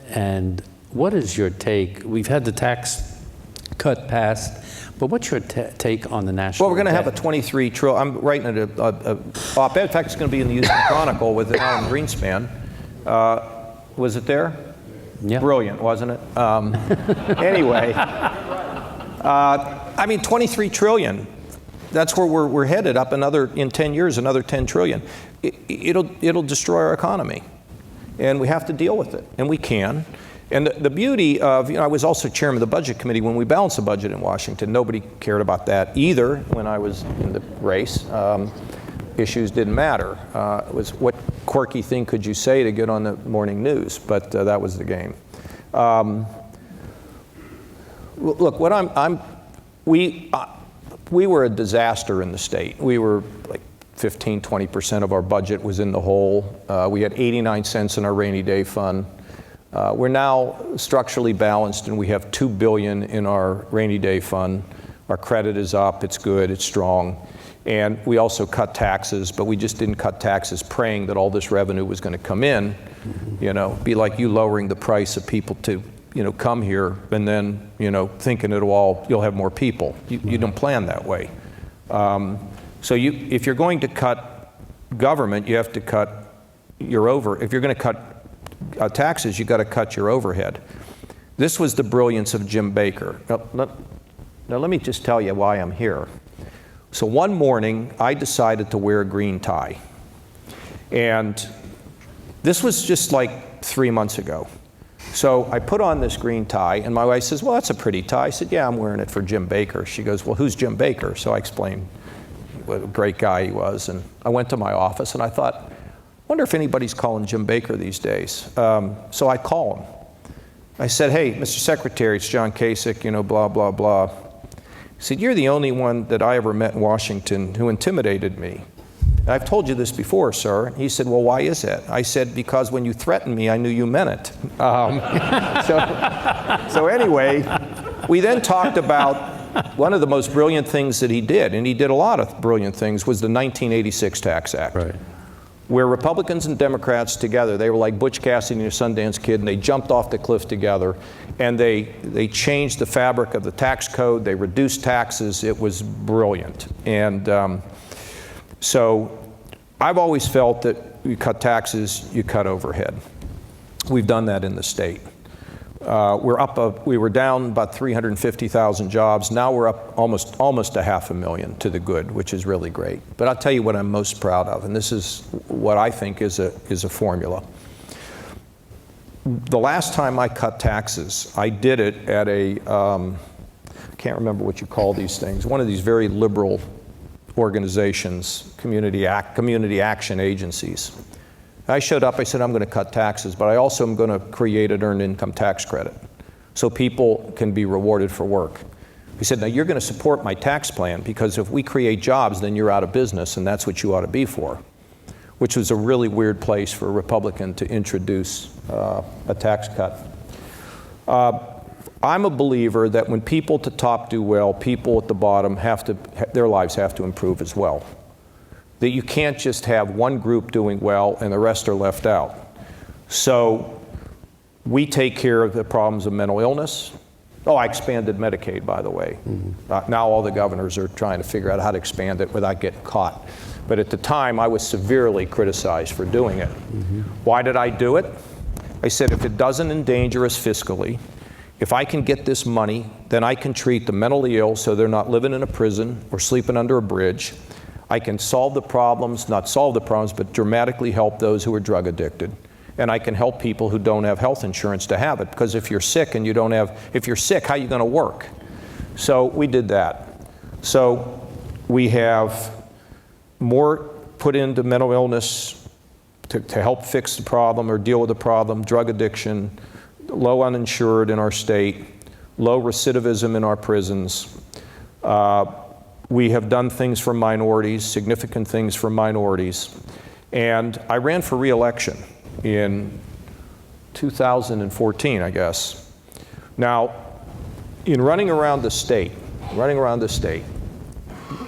And what is your take? We've had the tax cut passed, but what's your take on the national Well, we're going to debt? have a 23 trillion. I'm writing a op-ed. In fact, it's going to be in the Houston Chronicle with Alan Greenspan. Was it there? Yeah. Brilliant, wasn't it? Anyway, I mean, 23 trillion. That's where we're headed up in 10 years, another 10 trillion. It'll destroy our economy. And we have to deal with it, and we can. And the beauty of, I was also chairman of the budget committee when we balanced the budget in Washington. Nobody cared about that either when I was in the race. Issues didn't matter. It was what quirky thing could you say to get on the morning news, but that was the game. Look, we were a disaster in the state. We were like 15–20% of our budget was in the hole. We had 89 cents in our rainy day fund. We're now structurally balanced, and we have $2 billion in our rainy day fund. Our credit is up, it's good, it's strong. And we also cut taxes, but we just didn't cut taxes praying that all this revenue was going to come in. Be like you lowering the price of people to, come here, and then, thinking you'll have more people. You don't plan that way. So if you're going to cut government, you have to cut if you're going to cut taxes, you got to cut your overhead. This was the brilliance of Jim Baker. Now let me just tell you why I'm here. So one morning, I decided to wear a green tie. And this was just like 3 months ago. So I put on this green tie, and my wife says, well, that's a pretty tie. I said, yeah, I'm wearing it for Jim Baker. She goes, well, who's Jim Baker? So I explained what a great guy he was. And I went to my office, and I thought, wonder if anybody's calling Jim Baker these days. So I call him. I said, hey, Mr. Secretary, it's John Kasich, blah, blah, blah. He said, you're the only one that I ever met in Washington who intimidated me. I've told you this before, sir. He said, well, why is that? I said, because when you threatened me, I knew you meant it. So anyway, we then talked about one of the most brilliant things that he did, and he did a lot of brilliant things, was the 1986 Tax Act. Right. Where Republicans and Democrats together, they were like Butch Cassidy and the Sundance Kid, and they jumped off the cliff together, and they changed the fabric of the tax code, they reduced taxes. It was brilliant. And so I've always felt that you cut taxes, you cut overhead. We've done that in the state. We were down about 350,000 jobs. Now we're up almost 500,000 to the good, which is really great. But I'll tell you what I'm most proud of, and this is what I think is a formula. The last time I cut taxes, I did it at I can't remember what you call these things, one of these very liberal organizations, community action agencies. I showed up, I said, I'm going to cut taxes, but I also am going to create an earned income tax credit so people can be rewarded for work. He said, now you're going to support my tax plan, because if we create jobs, then you're out of business, and that's what you ought to be for, which was a really weird place for a Republican to introduce a tax cut. I'm a believer that when people at the top do well, people at the bottom their lives have to improve as well. That you can't just have one group doing well and the rest are left out. So we take care of the problems of mental illness. Oh, I expanded Medicaid, by the way. Now all the governors are trying to figure out how to expand it without getting caught. But at the time, I was severely criticized for doing it. Why did I do it? I said, if it doesn't endanger us fiscally, If I can get this money, then I can treat the mentally ill so they're not living in a prison or sleeping under a bridge. I can solve the problems, not solve the problems, but dramatically help those who are drug addicted. And I can help people who don't have health insurance to have it, because if you're sick and you don't have, if you're sick, how are you going to work? So we did that. So we have more put into mental illness to help fix the problem or deal with the problem, drug addiction, low uninsured in our state, low recidivism in our prisons. We have done things for minorities, significant things for minorities. And I ran for re-election in 2014, I guess. Now, in running around the state,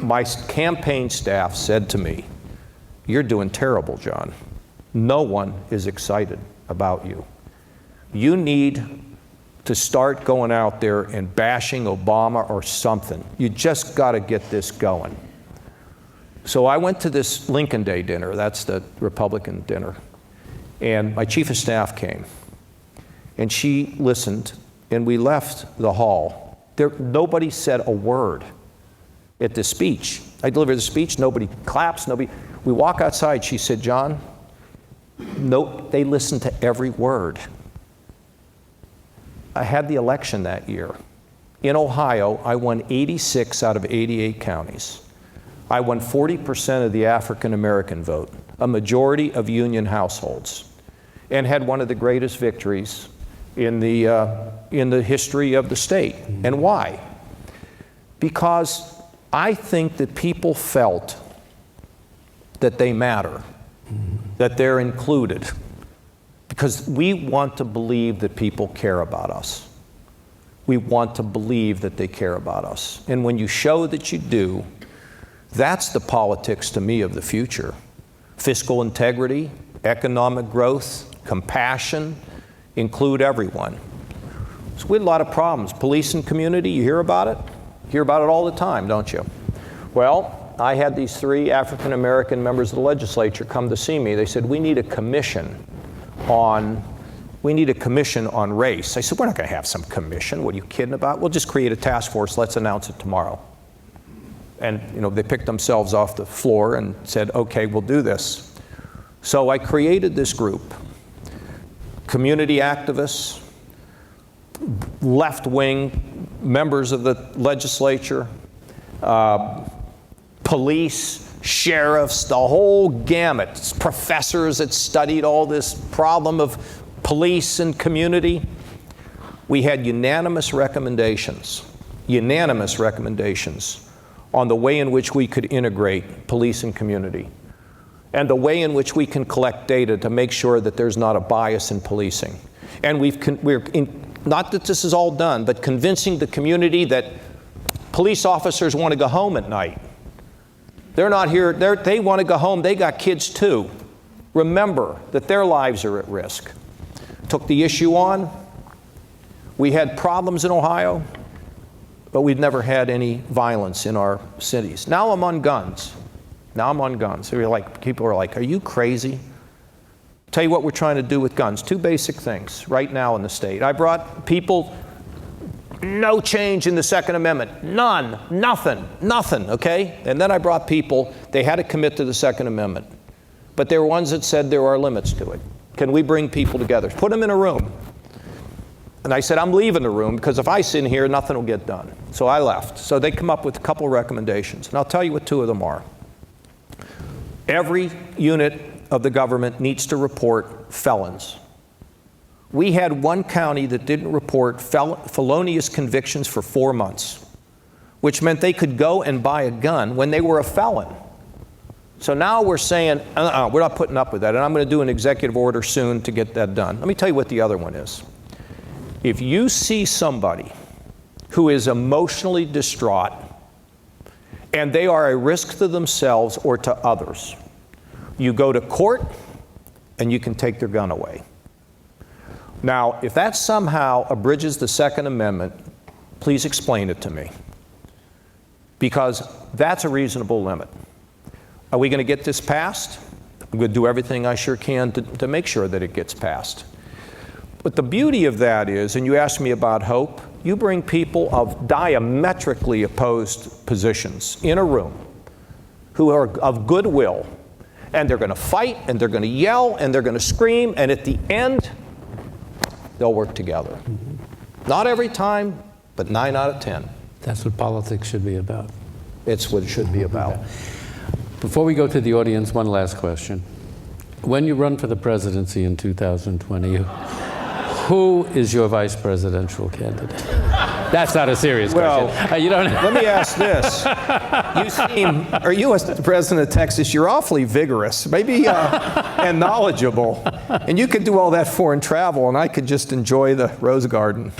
my campaign staff said to me, "You're doing terrible, John. No one is excited about you. You need to start going out there and bashing Obama or something. You just got to get this going." So I went to this Lincoln Day dinner, that's the Republican dinner, and my chief of staff came, and she listened, and we left the hall. Nobody said a word at the speech. I delivered the speech, nobody claps, nobody. We walk outside, she said, "John, no, they listened to every word." I had the election that year. In Ohio, I won 86 out of 88 counties. I won 40% of the African American vote, a majority of union households, and had one of the greatest victories in the history of the state. And why? Because I think that people felt that they matter, that they're included, because we want to believe that people care about us. We want to believe that they care about us. And when you show that you do, that's the politics to me of the future. Fiscal integrity, economic growth, compassion, include everyone. So we had a lot of problems. Police and community, you hear about it? You hear about it all the time, don't you? Well, I had these 3 African American members of the legislature come to see me. They said, we need a commission on race. I said, we're not going to have some commission. What are you kidding about? We'll just create a task force. Let's announce it tomorrow. And they picked themselves off the floor and said, okay, we'll do this. So I created this group. Community activists, left-wing members of the legislature, police, sheriffs, the whole gamut, professors that studied all this problem of police and community. We had unanimous recommendations on the way in which we could integrate police and community, and the way in which we can collect data to make sure that there's not a bias in policing. And not that this is all done, but convincing the community that police officers want to go home at night. They're not here, they want to go home, they got kids too. Remember that their lives are at risk. Took the issue on. We had problems in Ohio, but we've never had any violence in our cities. Now I'm on guns. So people are like, are you crazy? Tell you what we're trying to do with guns. 2 basic things right now in the state. I brought people, no change in the Second Amendment. None, nothing, okay? And then I brought people, they had to commit to the Second Amendment. But there were ones that said there are limits to it. Can we bring people together? Put them in a room. And I said, I'm leaving the room, because if I sit in here, nothing will get done. So I left. So they come up with a couple recommendations. And I'll tell you what 2 of them are. Every unit of the government needs to report felons. We had one county that didn't report felonious convictions for 4 months, which meant they could go and buy a gun when they were a felon. So now we're saying, we're not putting up with that, and I'm going to do an executive order soon to get that done. Let me tell you what the other one is. If you see somebody who is emotionally distraught and they are a risk to themselves or to others, you go to court and you can take their gun away. Now, if that somehow abridges the Second Amendment, please explain it to me, because that's a reasonable limit. Are we going to get this passed? I'm going to do everything I sure can to make sure that it gets passed. But the beauty of that is, and you asked me about hope, you bring people of diametrically opposed positions in a room who are of goodwill, and they're going to fight, and they're going to yell, and they're going to scream, and at the end, they'll work together. Not every time, but 9 out of 10. That's what politics should be about. It's what it should be about. Before we go to the audience, one last question. When you run for the presidency in 2020, who is your vice presidential candidate? That's not a serious question. You don't. Let me ask this. Are you as the president of Texas, you're awfully vigorous, maybe, and knowledgeable. And you could do all that foreign travel, and I could just enjoy the Rose Garden.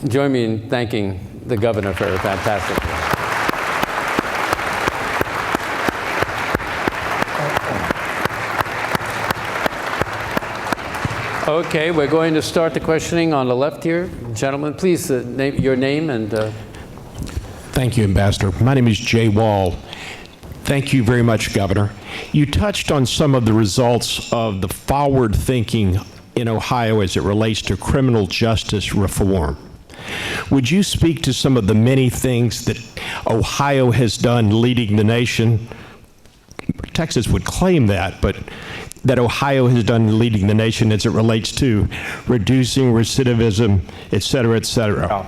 Join me in thanking the governor for a fantastic work. Okay, we're going to start the questioning on the left here. Gentlemen, please, your name and... Thank you, Ambassador. My name is Jay Wall. Thank you very much, Governor. You touched on some of the results of the forward thinking in Ohio as it relates to criminal justice reform. Would you speak to some of the many things that Ohio has done leading the nation? Texas would claim that, but that Ohio has done leading the nation as it relates to reducing recidivism, et cetera, et cetera.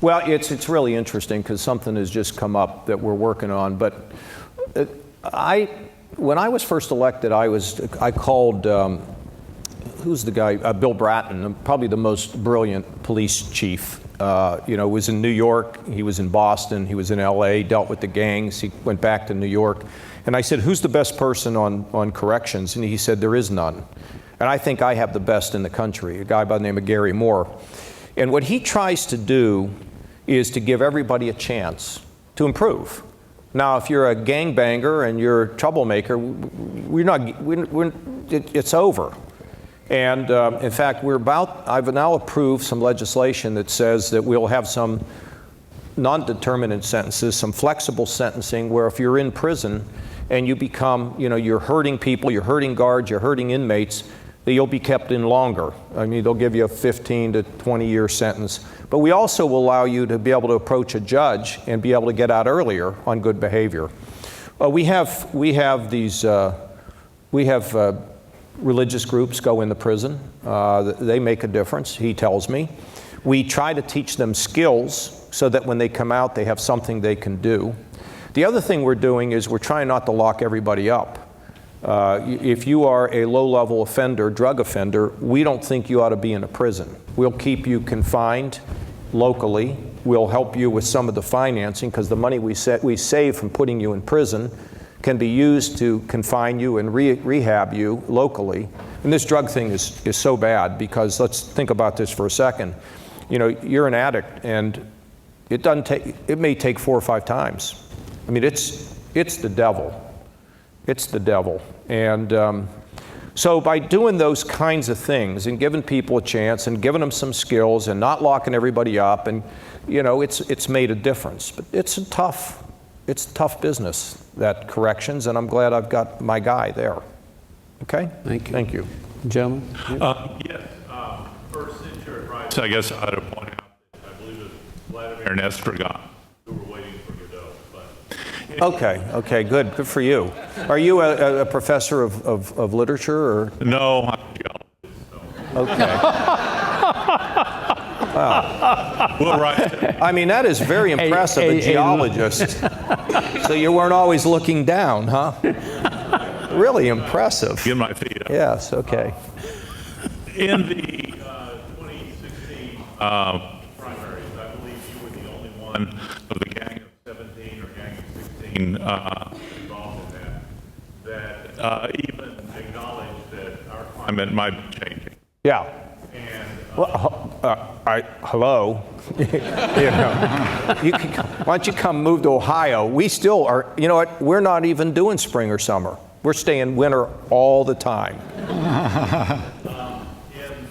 Well, it's really interesting because something has just come up that we're working on. But when I was first elected, I called, who's the guy? Bill Bratton, probably the most brilliant police chief. Was in New York, he was in Boston, he was in LA, dealt with the gangs, he went back to New York. And I said, who's the best person on corrections? And he said, there is none. And I think I have the best in the country, a guy by the name of Gary Moore. And what he tries to do is to give everybody a chance to improve. Now, if you're a gangbanger and you're a troublemaker, it's over. And in fact, I've now approved some legislation that says that we'll have some non-determinate sentences, some flexible sentencing, where if you're in prison and you become, you're hurting people, you're hurting guards, you're hurting inmates, that you'll be kept in longer. I mean, they'll give you a 15 to 20-year sentence. But we also will allow you to be able to approach a judge and be able to get out earlier on good behavior. We have religious groups go in the prison. They make a difference, he tells me. We try to teach them skills so that when they come out, they have something they can do. The other thing we're doing is we're trying not to lock everybody up. If you are a low-level offender, drug offender, we don't think you ought to be in a prison. We'll keep you confined locally. We'll help you with some of the financing because the money we save from putting you in prison can be used to confine you and rehab you locally. And this drug thing is so bad because let's think about this for a second. You're an addict and it may take 4 or 5 times. I mean, it's the devil. It's the devil. And so by doing those kinds of things and giving people a chance and giving them some skills and not locking everybody up, and it's made a difference. But it's tough business, that corrections, and I'm glad I've got my guy there. Okay? Thank you. Thank you. Gentlemen? Yes. First, since you're at rights, I guess I ought to point out that I believe it's Vladimir and Estragon who were waiting for Godot. But Okay, good for you. Are you a professor of literature or? No, I'm a geologist. So. Okay. Wow. We'll write. I mean, that is very impressive, a geologist. So you weren't always looking down, huh? Really impressive. Get my feet up. Yes, okay. In the 2016 primaries, I believe you were the only one of the Gang of 17 or Gang of 16 involved in that even acknowledged that our climate might be changing. Yeah. And hello. Why don't you come move to Ohio? We still are, you know what, we're not even doing spring or summer. We're staying winter all the time.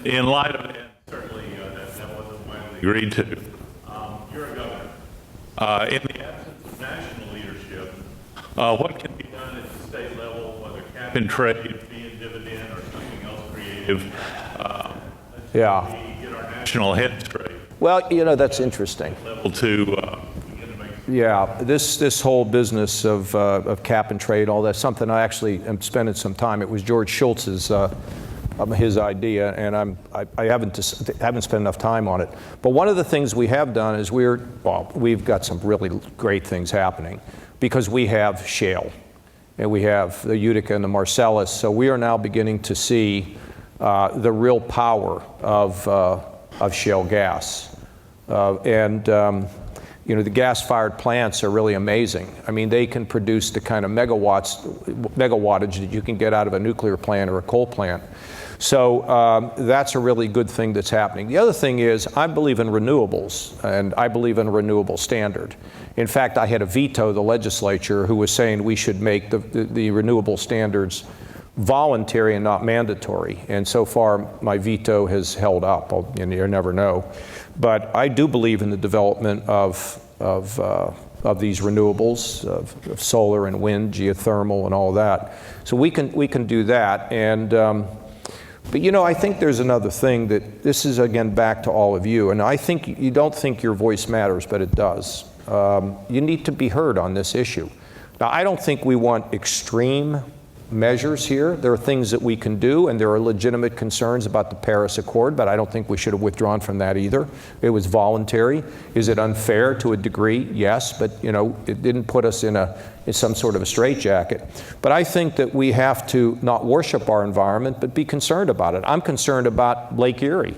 in light of it, certainly that wasn't widely agreed to. You're a governor. In the absence of national leadership, what can be done at the state level, whether cap and trade, fee and dividend, believe, Yeah. we get our national head straight. Well, that's interesting. Level 2, begin to make. Yeah, this whole business of cap and trade, all that's something I actually am spending some time. It was George Schultz's his idea, and I haven't spent enough time on it. But one of the things we have done is we've got some really great things happening because we have shale, and we have the Utica and the Marcellus. So we are now beginning to see the real power of shale gas, the gas-fired plants are really amazing. I mean, they can produce the kind of megawattage that you can get out of a nuclear plant or a coal plant. So that's a really good thing that's happening. The other thing is, I believe in renewables, and I believe in a renewable standard. In fact, I had to veto the legislature who was saying we should make the renewable standards voluntary and not mandatory. And so far, my veto has held up, and you never know. But I do believe in the development of these renewables, of solar and wind, geothermal, and all that. So we can do that. And but I think there's another thing that this is again back to all of you. And I think you don't think your voice matters, but it does. You need to be heard on this issue. Now, I don't think we want extreme measures here. There are things that we can do, and there are legitimate concerns about the Paris Accord, but I don't think we should have withdrawn from that either. It was voluntary. Is it unfair to a degree? Yes, but it didn't put us in some sort of a straitjacket. But I think that we have to not worship our environment, but be concerned about it. I'm concerned about Lake Erie.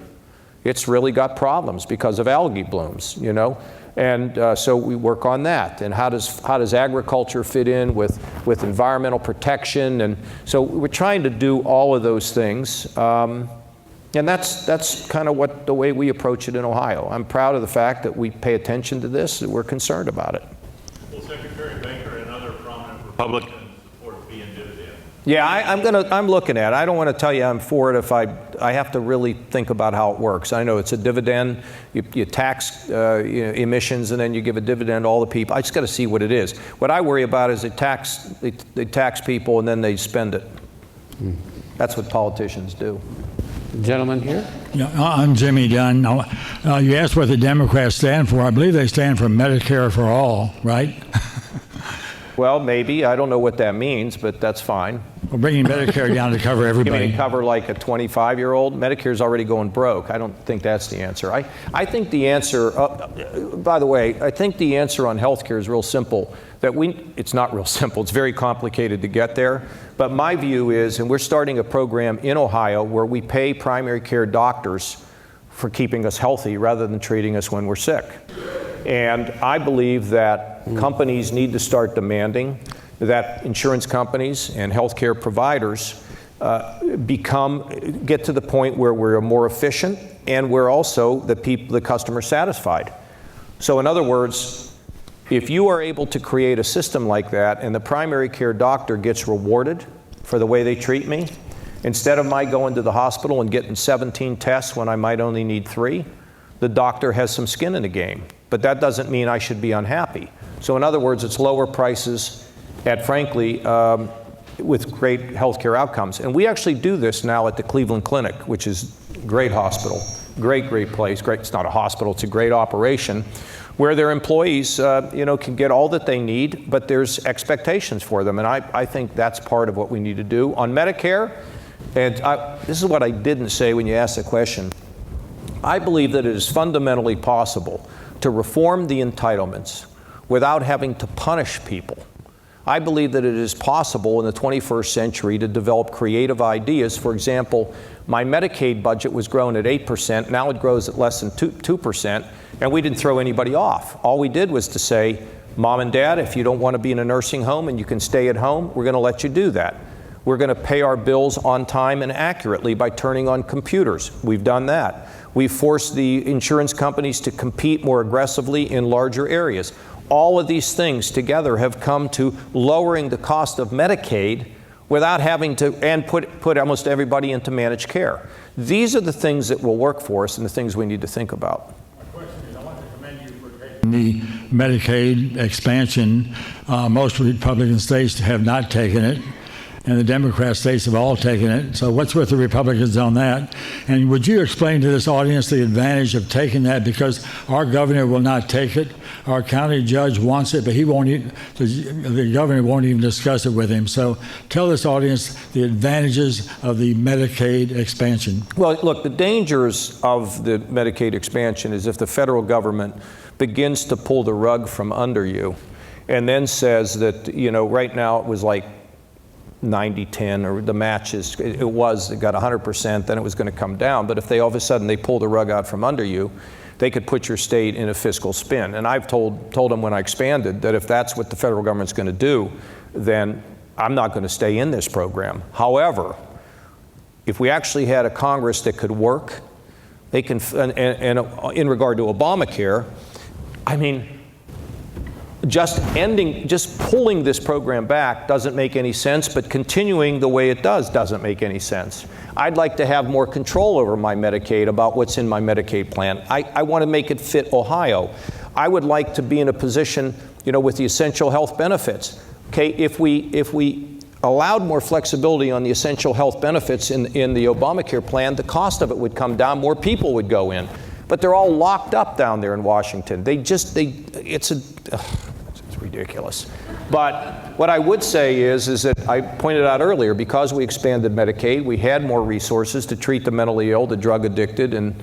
It's really got problems because of algae blooms, And so we work on that. And how does agriculture fit in with environmental protection? And so we're trying to do all of those things. And that's kind of the way we approach it in Ohio. I'm proud of the fact that we pay attention to this, that we're concerned about it. Well, Secretary Baker and other prominent Republicans support B and dividend. Yeah, I'm looking at it. I don't want to tell you I'm for it if I have to really think about how it works. I know it's a dividend. You tax emissions, and then you give a dividend to all the people. I just got to see what it is. What I worry about is they tax people and then they spend it. That's what politicians do. Gentleman here. Yeah, I'm Jimmy Dunn. You asked what the Democrats stand for. I believe they stand for Medicare for all, right? Well, maybe. I don't know what that means, but that's fine. We're bringing Medicare down to cover everybody. You mean cover like a 25-year-old? Medicare's already going broke. I don't think that's the answer. I think the answer, by the way, I think the answer on health care is real simple. It's not real simple. It's very complicated to get there. But my view is, and we're starting a program in Ohio where we pay primary care doctors for keeping us healthy rather than treating us when we're sick. And I believe that companies need to start demanding that insurance companies and healthcare providers get to the point where we're more efficient and we're also the customer satisfied. So in other words, if you are able to create a system like that and the primary care doctor gets rewarded for the way they treat me, instead of my going to the hospital and getting 17 tests when I might only need 3, the doctor has some skin in the game. But that doesn't mean I should be unhappy. So in other words, it's lower prices at, frankly, with great healthcare outcomes. And we actually do this now at the Cleveland Clinic, which is a great hospital, great place. Great. It's not a hospital, it's a great operation, where their employees can get all that they need, but there's expectations for them. And I think that's part of what we need to do. On Medicare, and this is what I didn't say when you asked the question, I believe that it is fundamentally possible to reform the entitlements without having to punish people. I believe that it is possible in the 21st century to develop creative ideas. For example, my Medicaid budget was growing at 8%, now it grows at less than 2%, and we didn't throw anybody off. All we did was to say, Mom and Dad, if you don't want to be in a nursing home and you can stay at home, we're going to let you do that. We're going to pay our bills on time and accurately by turning on computers. We've done that. We've forced the insurance companies to compete more aggressively in larger areas. All of these things together have come to lowering the cost of Medicaid without having to, and put almost everybody into managed care. These are the things that will work for us and the things we need to think about. My question is, I want to commend you for taking the Medicaid expansion. Most Republican states have not taken it. and the Democrat states have all taken it. So what's with the Republicans on that? And would you explain to this audience the advantage of taking that? Because our governor will not take it. Our county judge wants it, but he won't even, the governor won't even discuss it with him. So tell this audience the advantages of the Medicaid expansion. Well, look, the dangers of the Medicaid expansion is if the federal government begins to pull the rug from under you and then says that, you know, right now it was like 90-10, or the match is, it got 100%, then it was going to come down. But if they all of a sudden they pull the rug out from under you, they could put your state in a fiscal spin. And I've told them when I expanded that if that's what the federal government's going to do, then I'm not going to stay in this program. However, if we actually had a Congress that could work, they can, and in regard to Obamacare, I mean, just pulling this program back doesn't make any sense, but continuing the way it doesn't make any sense. I'd like to have more control over my Medicaid, about what's in my Medicaid plan. I want to make it fit Ohio. I would like to be in a position, you know, with the essential health benefits. Okay, if we allowed more flexibility on the essential health benefits in the Obamacare plan, the cost of it would come down, more people would go in. But they're all locked up down there in Washington. It's ridiculous. But what I would say is that I pointed out earlier, because we expanded Medicaid, we had more resources to treat the mentally ill, the drug addicted, and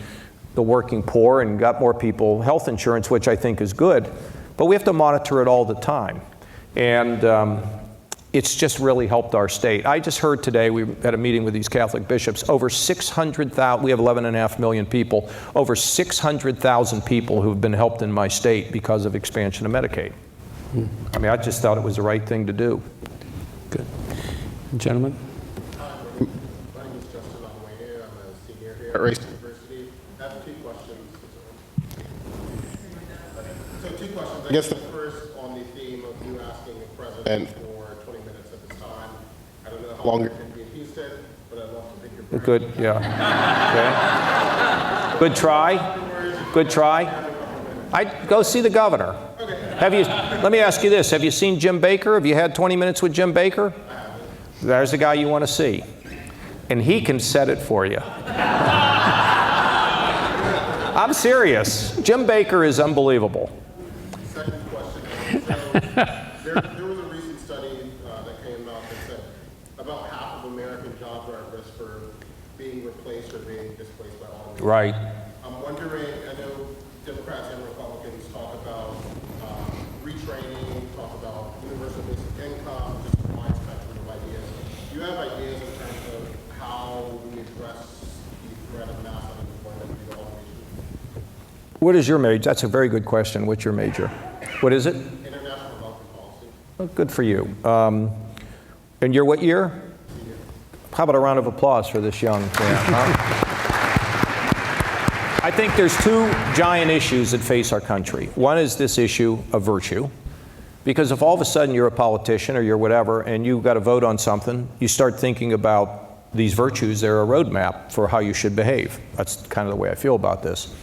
the working poor, and got more people health insurance, which I think is good. But we have to monitor it all the time. And it's just really helped our state. I just heard today, we had a meeting with these Catholic bishops, over 600,000, we have 11.5 million people, over 600,000 people who have been helped in my state because of expansion of Medicaid. I mean, I just thought it was the right thing to do. Good. Gentlemen? My name is Justin. I'm a senior here at Rice University. I have two questions. So two questions. I guess the first on the theme of you asking the president for 20 minutes at this time. I don't know how long you're going to be in Houston, but I'd love to pick your brain. Good, yeah. Okay. Good try. Good try. I'd go see the governor. Let me ask you this. Have you seen Jim Baker? Have you had 20 minutes with Jim Baker? There's the guy you want to see. And he can set it for you. I'm serious. Jim Baker is unbelievable. Second question. So there was a recent study that came out that said about half of American jobs are at risk for being replaced or being displaced by automation. Right. I'm wondering, I know Democrats and Republicans talk about retraining, talk about universal basic income, just a wide spectrum of ideas. Do you have ideas in terms of how we address the threat of mass unemployment due to automation? What is your major? That's a very good question. What's your major? What is it? International development policy. Oh, good for you. And you're what year? How about a round of applause for this young man? Huh? I think there's two giant issues that face our country. One is this issue of virtue, because if all of a sudden you're a politician or you're whatever and you've got to vote on something, you start thinking about these virtues. They're a roadmap for how you should behave. That's kind of the way I feel about this.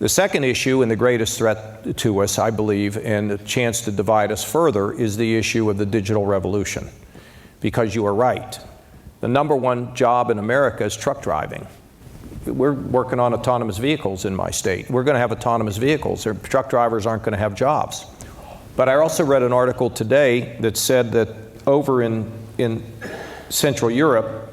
The second issue, and the greatest threat to us, I believe, and the chance to divide us further, is the issue of the digital revolution. Because you are right. The number one job in America is truck driving. We're working on autonomous vehicles in my state. We're going to have autonomous vehicles. Truck drivers aren't going to have jobs. But I also read an article today that said that over in Central Europe,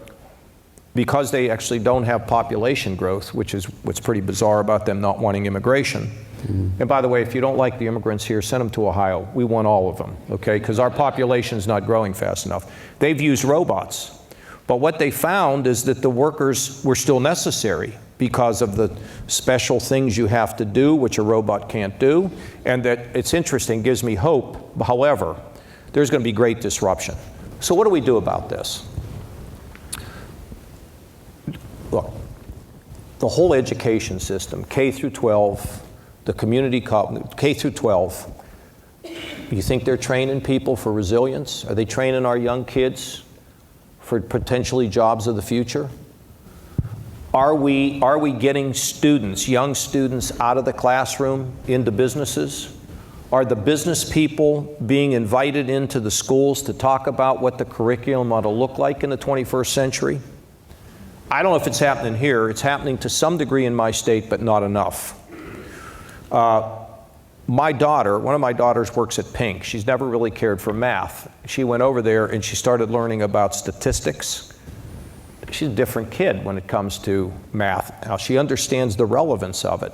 because they actually don't have population growth, which is what's pretty bizarre about them not wanting immigration. And by the way, if you don't like the immigrants here, send them to Ohio. We want all of them, okay? Because our population's not growing fast enough. They've used robots. But what they found is that the workers were still necessary because of the special things you have to do, which a robot can't do, and that it's interesting, gives me hope. However, there's going to be great disruption. So what do we do about this? Look, the whole education system, K through 12, the community K through 12, you think they're training people for resilience? Are they training our young kids for potentially jobs of the future? Are we getting students, young students, out of the classroom into businesses? Are the business people being invited into the schools to talk about what the curriculum ought to look like in the 21st century? I don't know if it's happening here. It's happening to some degree in my state, but not enough. My daughter, one of my daughters works at Pink. She's never really cared for math. She went over there and she started learning about statistics. She's a different kid when it comes to math. Now, she understands the relevance of it.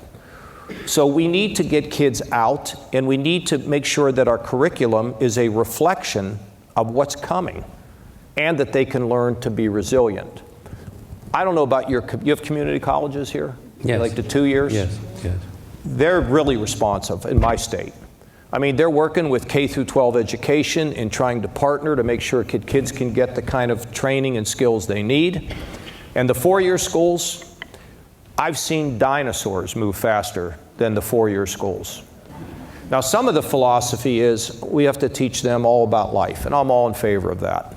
So we need to get kids out, and we need to make sure that our curriculum is a reflection of what's coming, and that they can learn to be resilient. I don't know about you have community colleges here? Yes. Like the 2 years? Yes, yes. They're really responsive in my state. I mean, they're working with K through 12 education and trying to partner to make sure kids can get the kind of training and skills they need. And the 4-year schools, I've seen dinosaurs move faster than the 4-year schools. Now, some of the philosophy is we have to teach them all about life, and I'm all in favor of that.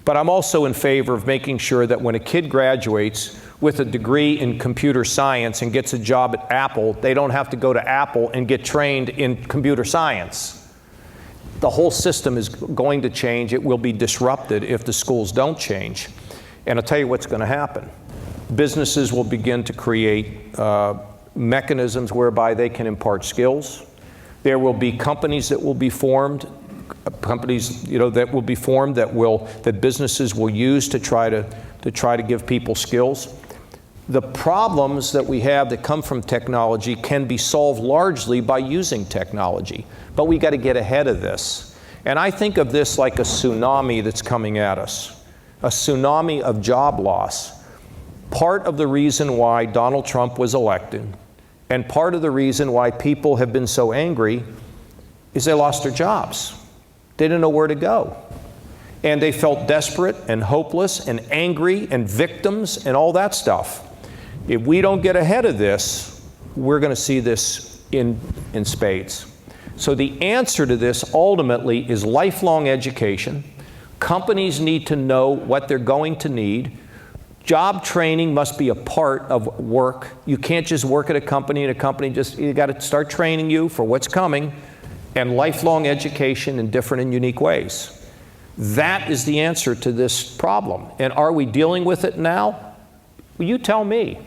But I'm also in favor of making sure that when a kid graduates with a degree in computer science and gets a job at Apple, they don't have to go to Apple and get trained in computer science. The whole system is going to change. It will be disrupted if the schools don't change. And I'll tell you what's going to happen. Businesses will begin to create mechanisms whereby they can impart skills. There will be companies that will be formed, that will be formed that businesses will use to try to give people skills. The problems that we have that come from technology can be solved largely by using technology, but we got to get ahead of this. And I think of this like a tsunami that's coming at us, a tsunami of job loss. Part of the reason why Donald Trump was elected, and part of the reason why people have been so angry, is they lost their jobs. They didn't know where to go. And they felt desperate and hopeless and angry and victims and all that stuff. If we don't get ahead of this, we're going to see this in spades. So the answer to this ultimately is lifelong education. Companies need to know what they're going to need. Job training must be a part of work. You can't just work at a company and a company you got to start training you for what's coming, and lifelong education in different and unique ways. That is the answer to this problem. And are we dealing with it now? Well, you tell me.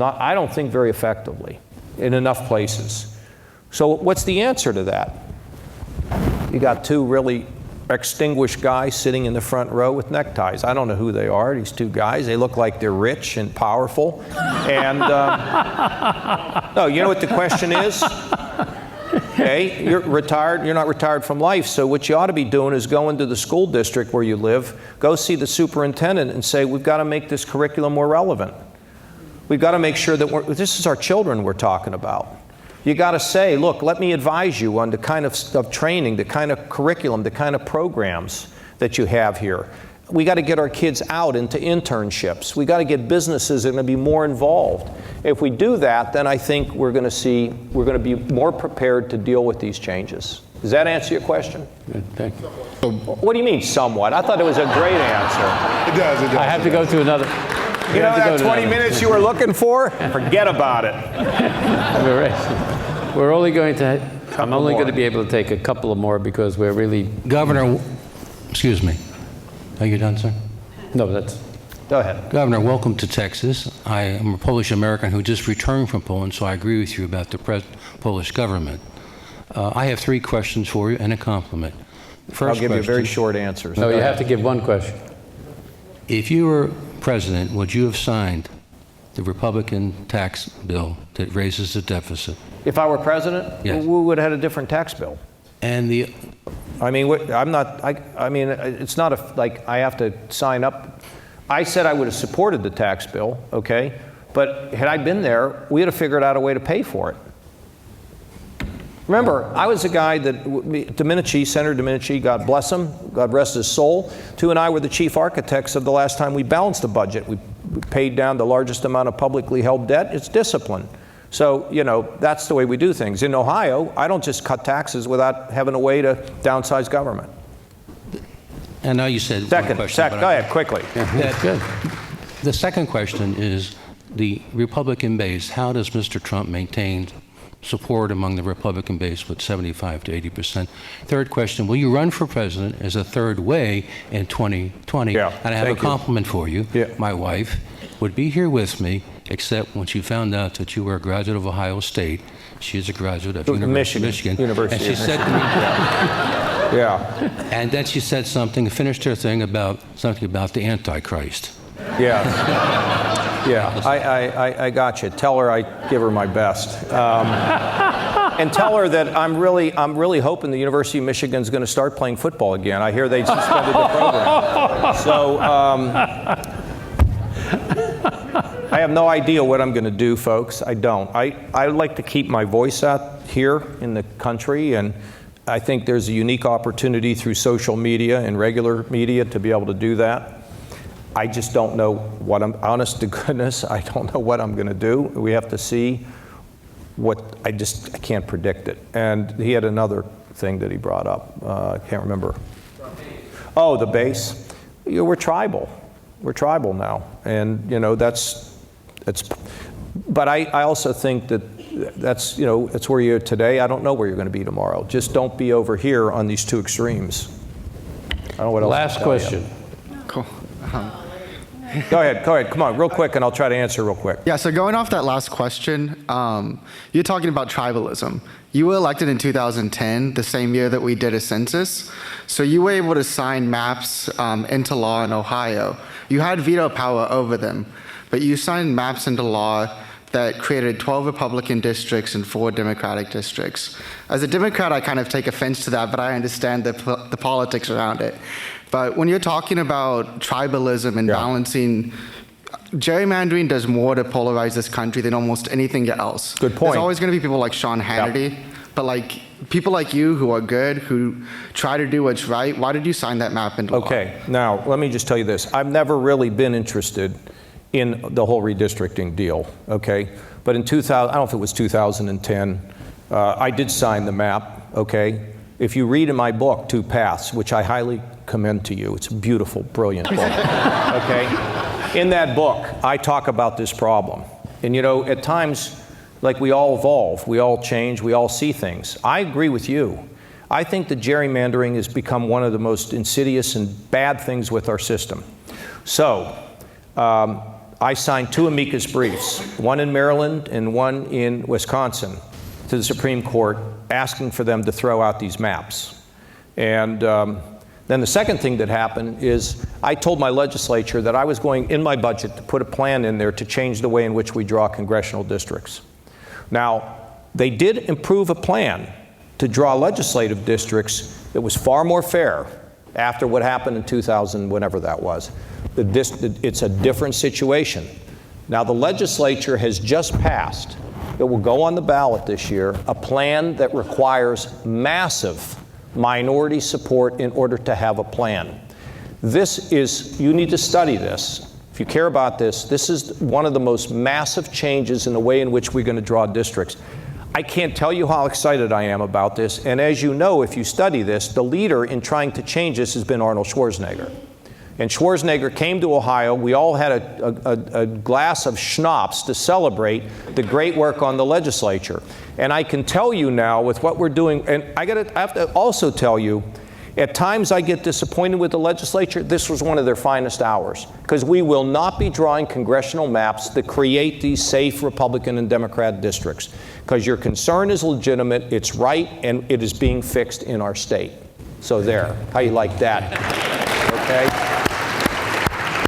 I don't think very effectively in enough places. So what's the answer to that? You got two really extinguished guys sitting in the front row with neckties. I don't know who they are, these two guys. They look like they're rich and powerful. And no, you know what the question is? Okay, you're retired, you're not retired from life, so what you ought to be doing is go into the school district where you live, go see the superintendent and say, we've got to make this curriculum more relevant. We've got to make sure that this is our children we're talking about. You got to say, look, let me advise you on the kind of training, the kind of curriculum, the kind of programs that you have here. We got to get our kids out into internships. We got to get businesses that are going to be more involved. If we do that, then I think we're going to be more prepared to deal with these changes. Does that answer your question? Good, thank you. What do you mean, somewhat? I thought it was a great answer. It does. I have to go to another. You know that 20 minutes you were looking for? Forget about it. We're only going to. I'm only going to be able to take a couple of more because we're really. Governor, excuse me. Are you done, sir? No, that's. Go ahead. Governor, welcome to Texas. I am a Polish American who just returned from Poland, so I agree with you about the Polish government. I have 3 questions for you and a compliment. First I'll give you question, very short answers. No, you have to give one question. If you were president, would you have signed the Republican tax bill that raises the deficit? If I were president, Yes. we would have had a different tax bill. And the I mean, it's not like I have to sign up. I said I would have supported the tax bill, okay? But had I been there, we would have figured out a way to pay for it. Remember, I was a guy that, Domenici, Senator Domenici, God bless him, God rest his soul, Tu and I were the chief architects of the last time we balanced the budget. We paid down the largest amount of publicly held debt. It's discipline. So, you know, that's the way we do things. In Ohio, I don't just cut taxes without having a way to downsize government. I know you said one Second, question, but go ahead, quickly. that- Good. The second question is the Republican base. How does Mr. Trump maintain support among the Republican base with 75 to 80%. Third question, will you run for president as a third way in 2020? Yeah, and I have a thank you. compliment for you. Yeah. My wife would be here with me, except when she found out that you were a graduate of Ohio State. She is a graduate of University of Michigan. University and she of said to me, Yeah, and then she said something, finished her thing about something about the Antichrist. yeah, yeah. I got you. Tell her I give her my best, and tell her that I'm really hoping the University of Michigan is going to start playing football again. I hear they suspended the program, so I have no idea what I'm going to do, folks. I don't. I like to keep my voice out here in the country, and I think there's a unique opportunity through social media and regular media to be able to do that. I just don't know what honest to goodness, I don't know what I'm going to do. We have to see I can't predict it. And he had another thing that he brought up. I can't remember. Oh, the base. We're tribal. We're tribal now. And, but I also think that's where you're today. I don't know where you're going to be tomorrow. Just don't be over here on these two extremes. I don't know what else. Last question. Cool. Go ahead. Come on, real quick, and I'll try to answer real quick. Yeah, so going off that last question, you're talking about tribalism. You were elected in 2010, the same year that we did a census. So you were able to sign maps into law in Ohio. You had veto power over them, but you signed maps into law that created 12 Republican districts and 4 Democratic districts. As a Democrat, I kind of take offense to that, but I understand the politics around it. But when you're talking about tribalism and balancing, gerrymandering does more to polarize this country than almost anything else. Good point. There's always going to be people like Sean Hannity, but like people like you who are good, who try to do what's right. Why did you sign that map into law? Okay, now let me just tell you this. I've never really been interested in the whole redistricting deal, okay? But in 2000, I don't know if it was 2010, I did sign the map, okay? If you read in my book, Two Paths, which I highly commend to you, it's a beautiful, brilliant book, okay? In that book, I talk about this problem. And at times, like we all evolve, we all change, we all see things. I agree with you. I think that gerrymandering has become one of the most insidious and bad things with our system. So, I signed 2 amicus briefs, one in Maryland and one in Wisconsin, to the Supreme Court, asking for them to throw out these maps. And then the second thing that happened is I told my legislature that I was going, in my budget, to put a plan in there to change the way in which we draw congressional districts. Now, they did improve a plan to draw legislative districts that was far more fair after what happened in 2000, whenever that was. It's a different situation. Now, the legislature has just passed, it will go on the ballot this year, a plan that requires massive minority support in order to have a plan. You need to study this. If you care about this is one of the most massive changes in the way in which we're going to draw districts. I can't tell you how excited I am about this, and as you know, if you study this, the leader in trying to change this has been Arnold Schwarzenegger. And Schwarzenegger came to Ohio. We all had a glass of schnapps to celebrate the great work on the legislature. And I can tell you now with what we're doing, and I have to also tell you, at times I get disappointed with the legislature. This was one of their finest hours, because we will not be drawing congressional maps that create these safe Republican and Democrat districts, because your concern is legitimate, it's right, and it is being fixed in our state. So there, how you like that? Okay.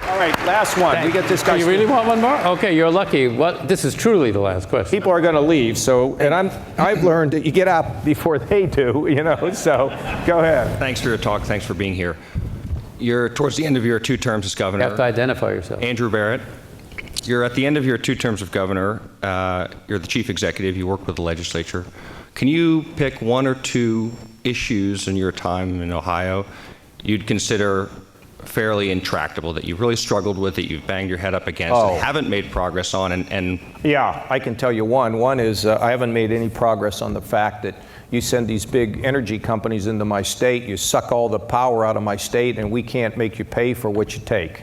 All right, last one. We get this guy. You really want one more? Okay, you're lucky. This is truly the last question. People are going to leave, and I've learned that you get out before they do, so go ahead. Thanks for your talk. Thanks for being here. You're towards the end of your 2 terms as governor. You have to identify yourself. Andrew Barrett. You're at the end of your 2 terms of governor. You're the chief executive. You work with the legislature. Can you pick 1 or 2 issues in your time in Ohio you'd consider fairly intractable, that you've really struggled with, that you've banged your head up against, and haven't made progress on? Yeah, I can tell you one. One is I haven't made any progress on the fact that you send these big energy companies into my state, you suck all the power out of my state, and we can't make you pay for what you take.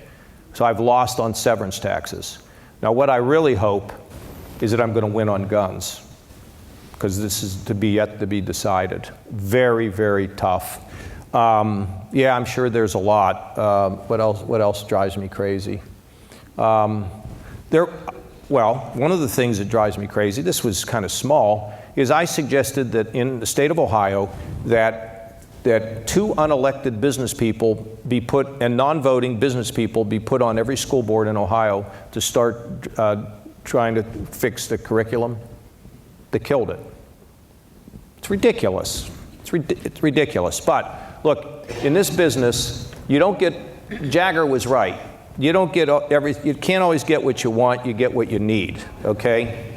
So I've lost on severance taxes. Now, what I really hope is that I'm going to win on guns. because this is yet to be decided. Very, very tough. Yeah, I'm sure there's a lot. What else drives me crazy? Well, one of the things that drives me crazy, this was kind of small, is I suggested that in the state of Ohio that 2 unelected business people be put, and non-voting business people be put on every school board in Ohio to start trying to fix the curriculum. They killed it. It's ridiculous. It's ridiculous. But look, in this business, you don't get, Jagger was right. You don't get you can't always get what you want, you get what you need, okay?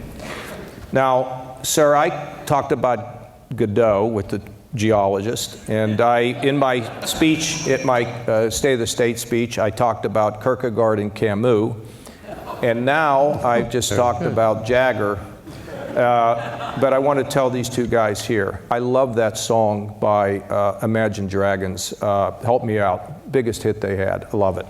Now, sir, I talked about Godot with the geologist, and in my speech, at my State of the State speech, I talked about Kierkegaard and Camus, and now I've just talked about Jagger. But I want to tell these 2 guys here, I love that song by Imagine Dragons, Help Me Out. Biggest hit they had. I love it.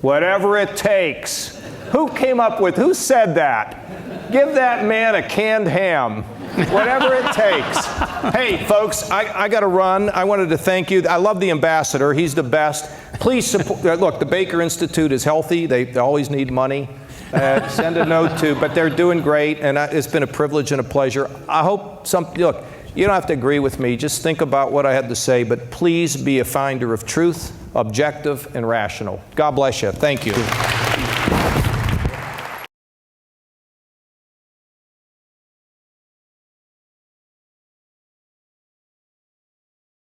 Whatever it takes. Who said that? Give that man a canned ham. Whatever it takes. Hey, folks, I got to run. I wanted to thank you. I love the ambassador. He's the best. Please support. Look, the Baker Institute is healthy. They always need money. Send a note to, but they're doing great, and it's been a privilege and a pleasure. I hope look, you don't have to agree with me, just think about what I had to say, but please be a finder of truth, objective, and rational. God bless you. Thank you.